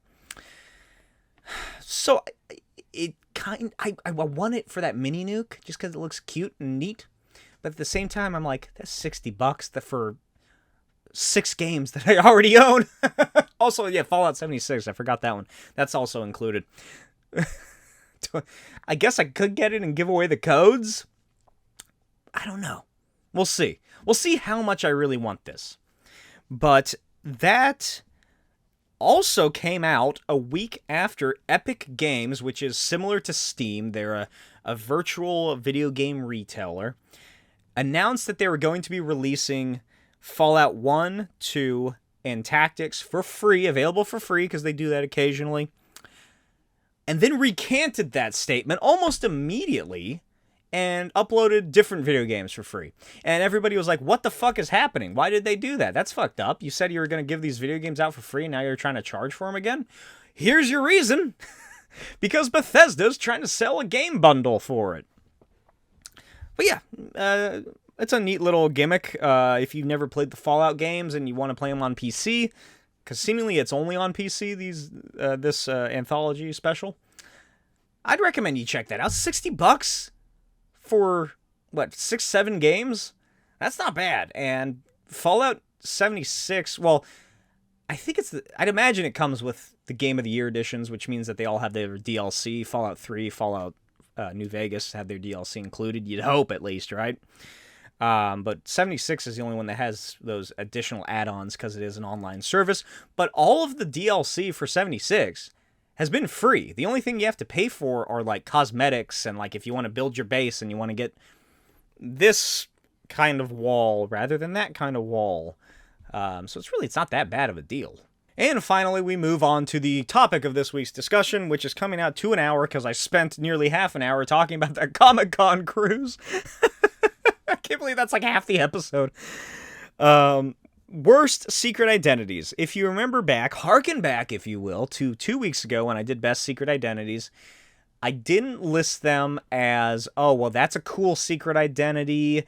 So I want it for that mini nuke just because it looks cute and neat, but at the same time I'm like, that's $60 for 6 games that I already own. Also, yeah, Fallout 76. I forgot that one. That's also included. I guess I could get it and give away the codes. I don't know. We'll see. We'll see how much I really want this. But that also came out a week after Epic Games, which is similar to Steam. They're a virtual video game retailer, announced that they were going to be releasing Fallout 1, 2, and Tactics for free, available for free, because they do that occasionally. And then recanted that statement almost immediately and uploaded different video games for free. And everybody was like, what the fuck is happening? Why did they do that? That's fucked up. You said you were going to give these video games out for free, and now you're trying to charge for them again? Here's your reason. Because Bethesda's trying to sell a game bundle for it. But yeah, it's a neat little gimmick if you've never played the Fallout games and you want to play them on PC, because seemingly it's only on PC, this anthology special. I'd recommend you check that out. $60 for, what, 6-7 games? That's not bad. And Fallout 76, well, I think I'd imagine it comes with the Game of the Year editions, which means that they all have their DLC. Fallout 3, Fallout New Vegas have their DLC included. You'd hope, at least, right? But 76 is the only one that has those additional add-ons because it is an online service. But all of the DLC for 76 has been free. The only thing you have to pay for are, like, cosmetics and, like, if you want to build your base and you want to get this kind of wall rather than that kind of wall. So it's not that bad of a deal. And finally, we move on to the topic of this week's discussion, which is coming out to an hour because I spent nearly half an hour talking about that Comic-Con cruise. I can't believe that's like half the episode. Worst secret identities. If you remember back, harken back, if you will, to 2 weeks ago when I did best secret identities, I didn't list them as, oh, well, that's a cool secret identity.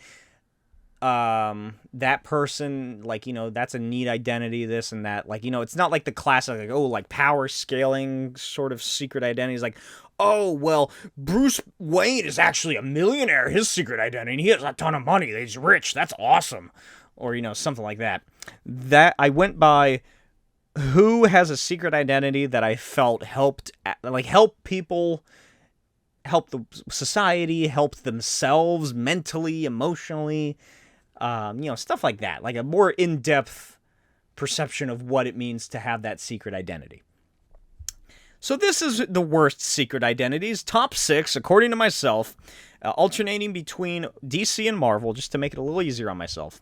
That person, like, you know, that's a neat identity, this and that. Like, you know, it's not like the classic, like, oh, like power scaling sort of secret identities. Like, oh, well, Bruce Wayne is actually a millionaire. His secret identity, he has a ton of money. He's rich. That's awesome. Or, you know, something like that. That I went by who has a secret identity that I felt helped, like, help people, help the society, help themselves mentally, emotionally, you know, stuff like that. Like a more in-depth perception of what it means to have that secret identity. So this is the worst secret identities, top 6, according to myself, alternating between DC and Marvel, just to make it a little easier on myself.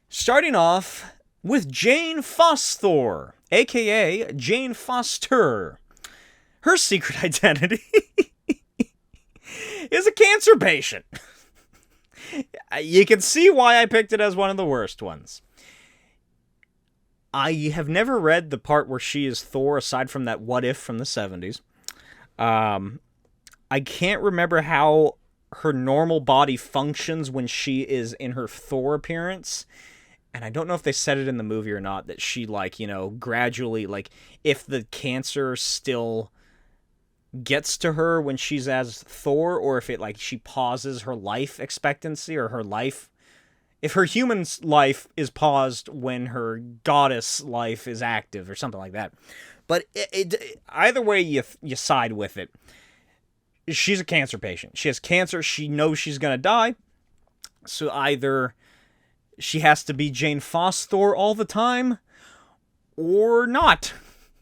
Starting off with Jane Foster, a.k.a. Jane Foster. Her secret identity is a cancer patient. You can see why I picked it as one of the worst ones. I have never read the part where she is Thor, aside from that What If from the 70s. I can't remember how her normal body functions when she is in her Thor appearance. And I don't know if they said it in the movie or not, that she, like, you know, gradually, like, if the cancer still gets to her when she's as Thor, or if it, like, she pauses her life expectancy, or her life, if her human life is paused when her goddess life is active, or something like that. But either way you side with it, she's a cancer patient. She has cancer. She knows she's going to die. So either she has to be Jane Foster all the time, or not.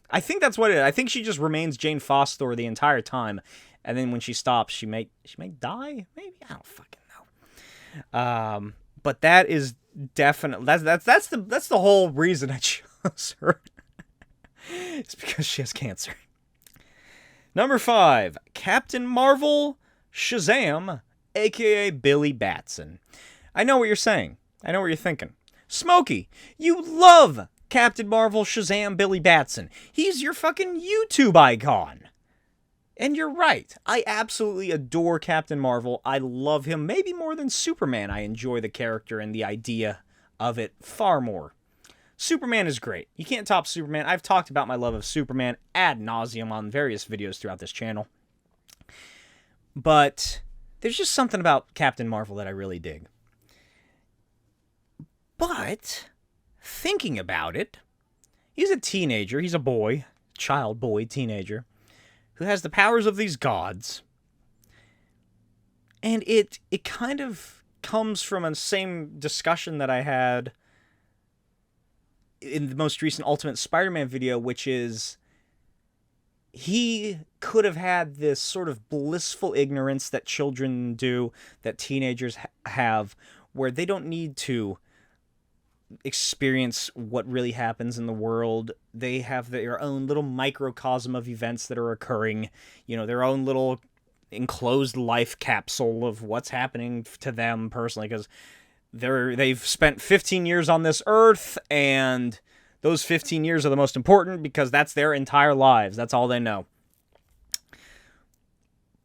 I think that's what it is. I think she just remains Jane Foster the entire time, and then when she stops, she may die. Maybe, I don't fucking know. But that is definitely that's the whole reason I chose her. It's because she has cancer. Number 5, Captain Marvel, Shazam, aka Billy Batson. I know what you're saying. I know what you're thinking. Smokey, you love Captain Marvel, Shazam, Billy Batson. He's your fucking YouTube icon. And you're right. I absolutely adore Captain Marvel. I love him maybe more than Superman. I enjoy the character and the idea of it far more. Superman is great. You can't top Superman. I've talked about my love of Superman ad nauseum on various videos throughout this channel. But there's just something about Captain Marvel that I really dig. But thinking about it, he's a teenager. He's a boy, child boy, teenager, who has the powers of these gods. And it kind of comes from the same discussion that I had in the most recent Ultimate Spider-Man video, which is he could have had this sort of blissful ignorance that children do, that teenagers have, where they don't need to experience what really happens in the world. They have their own little microcosm of events that are occurring, you know, their own little enclosed life capsule of what's happening to them personally, because they've spent 15 years on this earth, and those 15 years are the most important because that's their entire lives. That's all they know.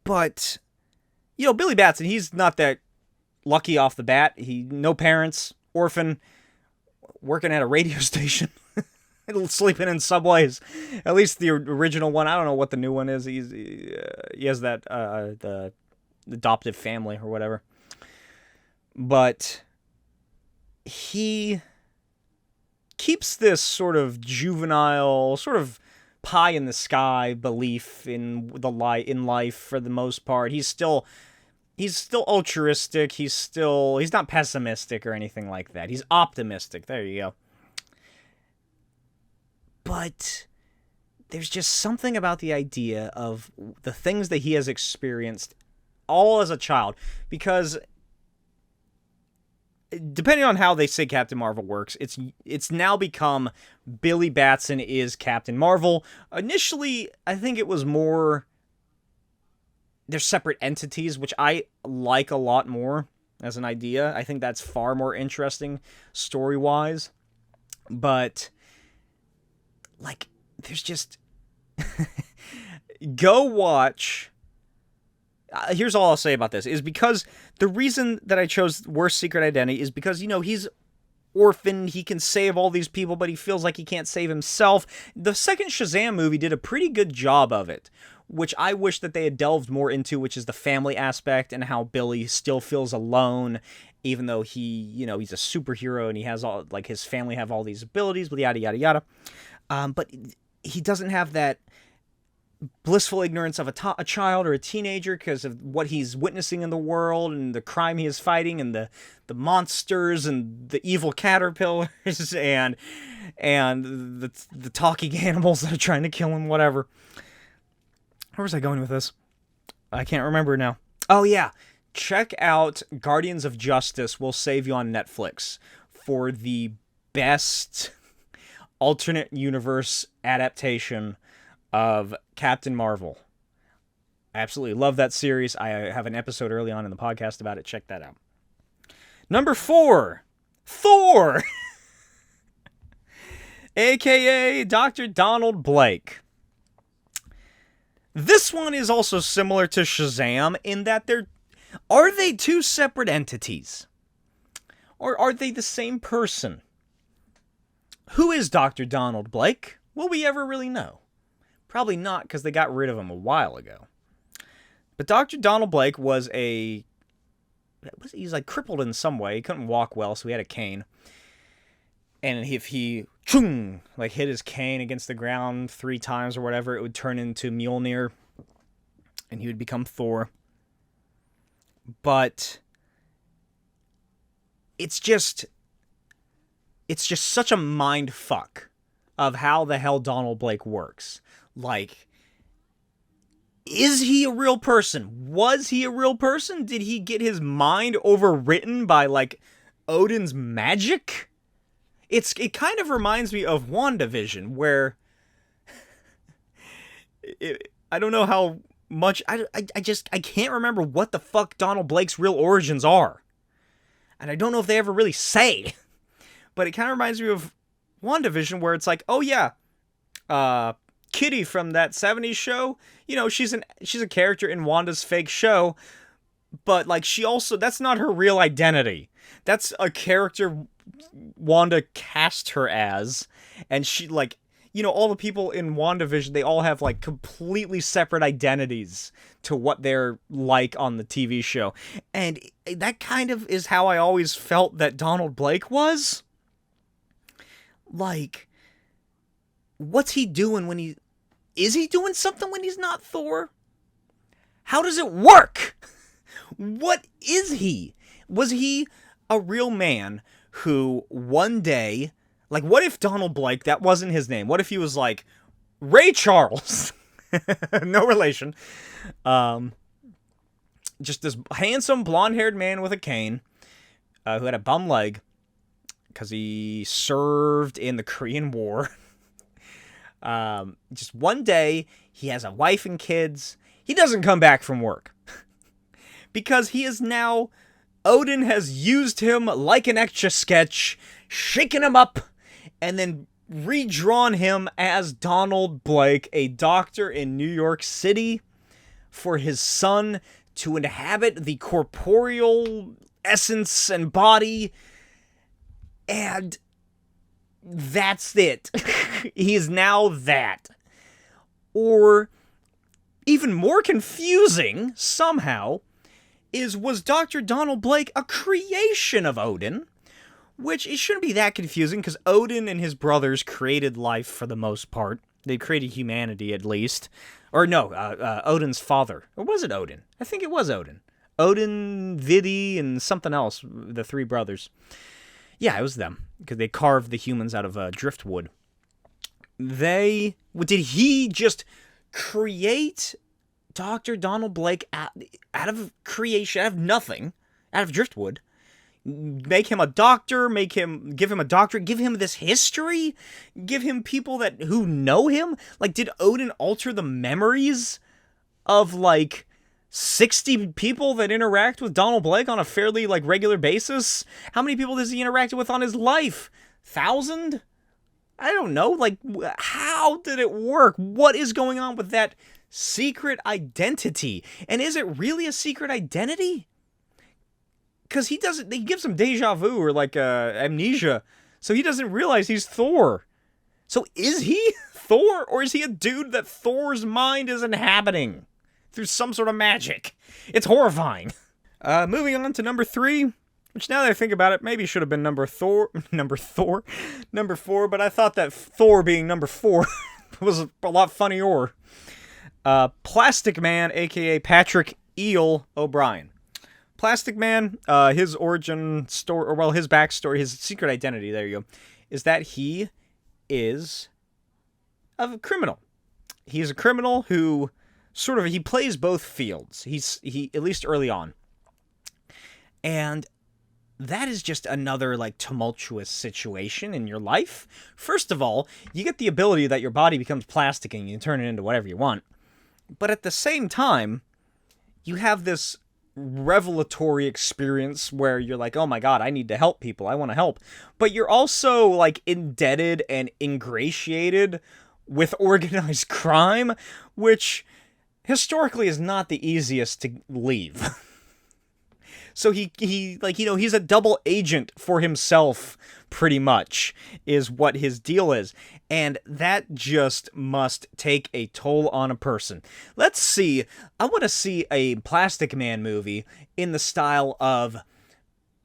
But, you know, Billy Batson, he's not that lucky off the bat. No parents, orphan, working at a radio station, sleeping in subways. At least the original one. I don't know what the new one is. He has that the adoptive family or whatever. But he keeps this sort of juvenile, sort of pie in the sky belief in life for the most part. He's still altruistic. He's not pessimistic or anything like that. He's optimistic. There you go. But there's just something about the idea of the things that he has experienced all as a child, because depending on how they say Captain Marvel works, it's now become Billy Batson is Captain Marvel. Initially, I think it was more they're separate entities, which I like a lot more as an idea. I think that's far more interesting story-wise. But like, there's just go watch. Here's all I'll say about this, is because the reason that I chose Worst Secret Identity is because, you know, he's orphan, he can save all these people, but he feels like he can't save himself. The second Shazam movie did a pretty good job of it, which I wish that they had delved more into, which is the family aspect and how Billy still feels alone, even though he, you know, he's a superhero and he has all, like, his family have all these abilities, but yada, yada, yada. But he doesn't have that blissful ignorance of a child or a teenager because of what he's witnessing in the world and the crime he is fighting and the monsters and the evil caterpillars and the talking animals that are trying to kill him, whatever. Where was I going with this? I can't remember now. Oh, yeah. Check out Guardians of Justice Will Save You on Netflix for the best alternate universe adaptation of Captain Marvel. I absolutely love that series. I have an episode early on in the podcast about it. Check that out. Number 4, Thor, a.k.a. Dr. Donald Blake. This one is also similar to Shazam in that are they two separate entities? Or are they the same person? Who is Dr. Donald Blake? Will we ever really know? Probably not, because they got rid of him a while ago. But Dr. Donald Blake he's like crippled in some way. He couldn't walk well, so he had a cane. And if he hit his cane against the ground 3 times or whatever, it would turn into Mjolnir, and he would become Thor. But it's just such a mind fuck of how the hell Donald Blake works. Like, is he a real person? Was he a real person? Did he get his mind overwritten by, like, Odin's magic? It kind of reminds me of WandaVision, where I don't know how much I can't remember what the fuck Donald Blake's real origins are, and I don't know if they ever really say. But it kind of reminds me of WandaVision, where it's like, oh yeah, Kitty from that 70s show, you know, she's a character in Wanda's fake show, but like that's not her real identity. That's a character Wanda cast her as, and she, like, you know, all the people in WandaVision, they all have like completely separate identities to what they're like on the TV show. And that kind of is how I always felt that Donald Blake was. Like, what's he doing is he doing something when he's not Thor? How does it work? What is he? Was he a real man who one day, like, what if Donald Blake, that wasn't his name? What if he was like Ray Charles? No relation. Just this handsome blonde-haired man with a cane who had a bum leg because he served in the Korean War. Just one day, he has a wife and kids. he doesn't come back from work. Because he is now... Odin has used him like an Etch-a-Sketch, shaken him up, and then redrawn him as Donald Blake, a doctor in New York City, for his son to inhabit the corporeal essence and body. And that's it. He is now that. Or, even more confusing, somehow, was Dr. Donald Blake a creation of Odin? Which, it shouldn't be that confusing, because Odin and his brothers created life for the most part. They created humanity, at least. Or no, Odin's father. Or was it Odin? I think it was Odin. Odin, Vidi, and something else, the three brothers. Yeah, it was them, because they carved the humans out of driftwood. Did he just create Dr. Donald Blake out of creation, out of nothing, out of driftwood? Make him a doctor, give him a doctorate, give him this history, give him people who know him? Like, did Odin alter the memories of, 60 people that interact with Donald Blake on a fairly, regular basis? How many people does he interact with on his life? 1,000? I don't know. How did it work? What is going on with that secret identity? And is it really a secret identity? Because he gives him deja vu or amnesia, so he doesn't realize he's Thor. So is he Thor, or is he a dude that Thor's mind is inhabiting through some sort of magic? It's horrifying. Moving on to number 3, which now that I think about it, maybe should have been number 4, but I thought that Thor being number 4 was a lot funnier. Plastic Man, aka Patrick Eel O'Brien. Plastic Man, his origin story, his backstory, his secret identity, there you go, is that he is a criminal. He's a criminal who he plays both fields. He at least early on. And that is just another, tumultuous situation in your life. First of all, you get the ability that your body becomes plastic and you can turn it into whatever you want. But at the same time, you have this revelatory experience where you're like, oh my god, I need to help people, I want to help. But you're also, indebted and ingratiated with organized crime, which historically is not the easiest to leave. So he's a double agent for himself, pretty much, is what his deal is. And that just must take a toll on a person. Let's see. I want to see a Plastic Man movie in the style of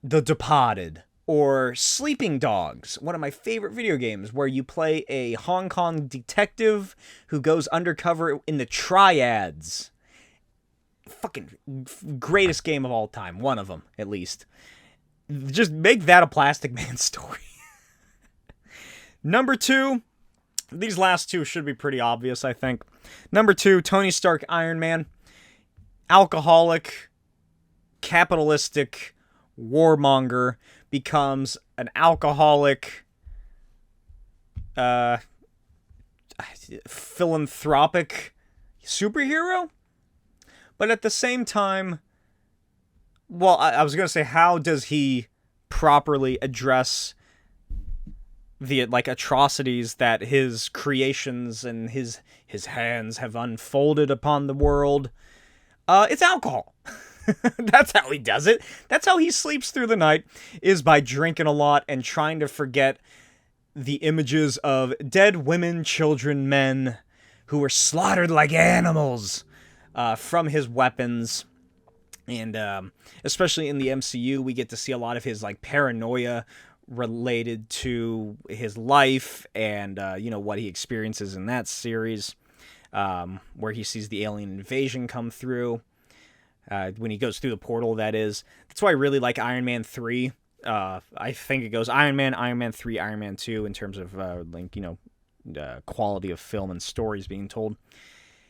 The Departed or Sleeping Dogs, one of my favorite video games, where you play a Hong Kong detective who goes undercover in the triads. Fucking greatest game of all time. One of them, at least. Just make that a Plastic Man story. Number 2. These last two should be pretty obvious, I think. Number 2, Tony Stark Iron Man. Alcoholic, capitalistic, warmonger, becomes an alcoholic, philanthropic superhero? But at the same time, well, I was going to say, how does he properly address the, atrocities that his creations and his hands have unfolded upon the world? It's alcohol. That's how he does it. That's how he sleeps through the night, is by drinking a lot and trying to forget the images of dead women, children, men who were slaughtered like animals from his weapons. And especially in the MCU, we get to see a lot of his paranoia related to his life and what he experiences in that series, where he sees the alien invasion come through when he goes through the portal. That is, that's why I really like Iron Man 3. I think it goes Iron Man 3, Iron Man 2 in terms of quality of film and stories being told.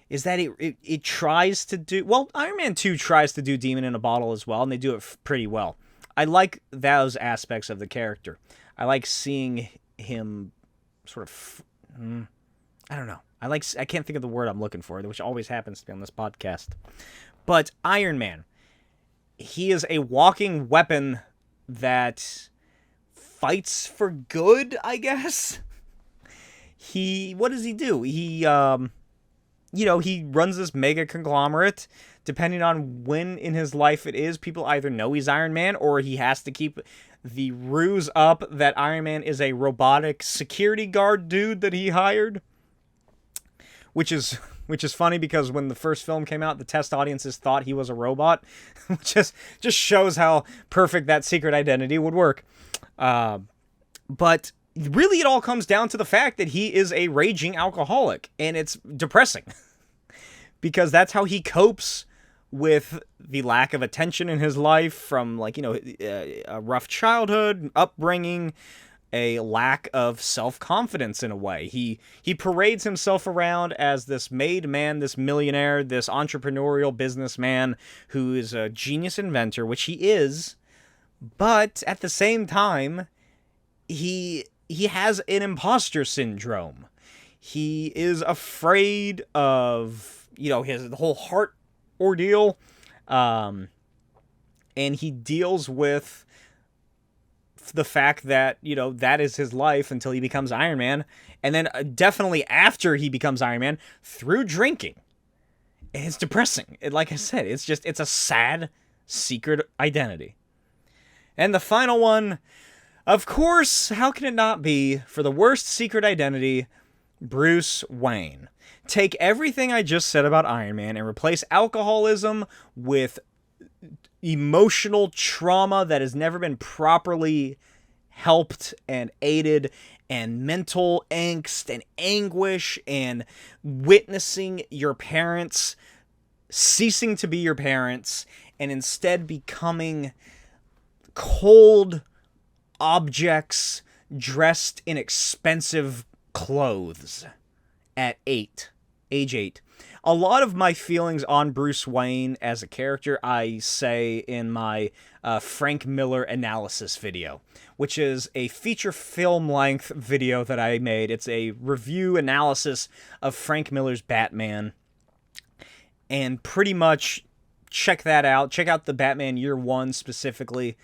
Is that it tries to do... Well, Iron Man 2 tries to do Demon in a Bottle as well, and they do it pretty well. I like those aspects of the character. I like seeing him sort of... I don't know. I can't think of the word I'm looking for, which always happens to me on this podcast. But Iron Man, he is a walking weapon that fights for good, I guess. What does he do? He runs this mega conglomerate. Depending on when in his life it is, people either know he's Iron Man or he has to keep the ruse up that Iron Man is a robotic security guard dude that he hired. Which is funny because when the first film came out, the test audiences thought he was a robot. Which just shows how perfect that secret identity would work. But really it all comes down to the fact that he is a raging alcoholic. And it's depressing. Because that's how he copes with the lack of attention in his life from, a rough childhood, upbringing, a lack of self-confidence in a way. He parades himself around as this made man, this millionaire, this entrepreneurial businessman who is a genius inventor, which he is, but at the same time, he has an imposter syndrome. He is afraid of, the whole heart ordeal, and he deals with the fact that, that is his life until he becomes Iron Man, and then definitely after he becomes Iron Man, through drinking. And it's depressing. Like I said, it's a sad secret identity. And the final one, of course, how can it not be, for the worst secret identity, Bruce Wayne. Take everything I just said about Iron Man and replace alcoholism with emotional trauma that has never been properly helped and aided, and mental angst and anguish, and witnessing your parents ceasing to be your parents and instead becoming cold objects dressed in expensive clothes at age 8. A lot of my feelings on Bruce Wayne as a character, I say in my Frank Miller analysis video, which is a feature film length video that I made. It's a review analysis of Frank Miller's Batman. And pretty much check that out. Check out the Batman Year One specifically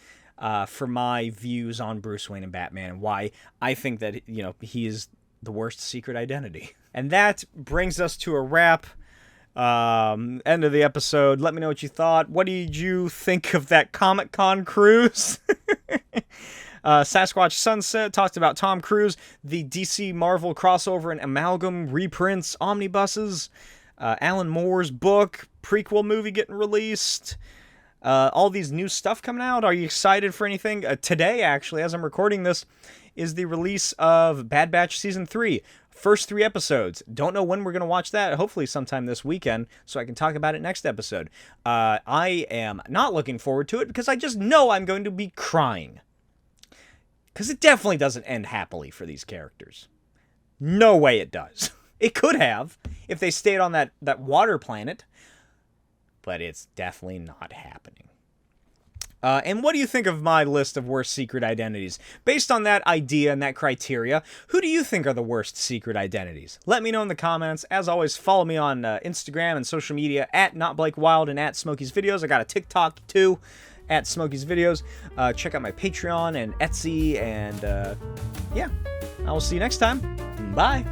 for my views on Bruce Wayne and Batman and why I think that, he is the worst secret identity. And that brings us to a wrap. End of the episode. Let me know what you thought. What did you think of that Comic-Con cruise? Sasquatch Sunset talked about Tom Cruise, the DC Marvel crossover and amalgam reprints, omnibuses, Alan Moore's book, prequel movie getting released, all these new stuff coming out. Are you excited for anything? Today, actually, as I'm recording this, is the release of Bad Batch Season 3. First 3 episodes. Don't know when we're going to watch that. Hopefully sometime this weekend so I can talk about it next episode. I am not looking forward to it because I just know I'm going to be crying. Because it definitely doesn't end happily for these characters. No way it does. It could have if they stayed on that water planet. But it's definitely not happening. And what do you think of my list of worst secret identities? Based on that idea and that criteria, who do you think are the worst secret identities? Let me know in the comments. As always, follow me on Instagram and social media at NotBlakeWild and at Smokey's Videos. I got a TikTok too, at Smokey's Videos. Check out my Patreon and Etsy. And yeah, I will see you next time. Bye.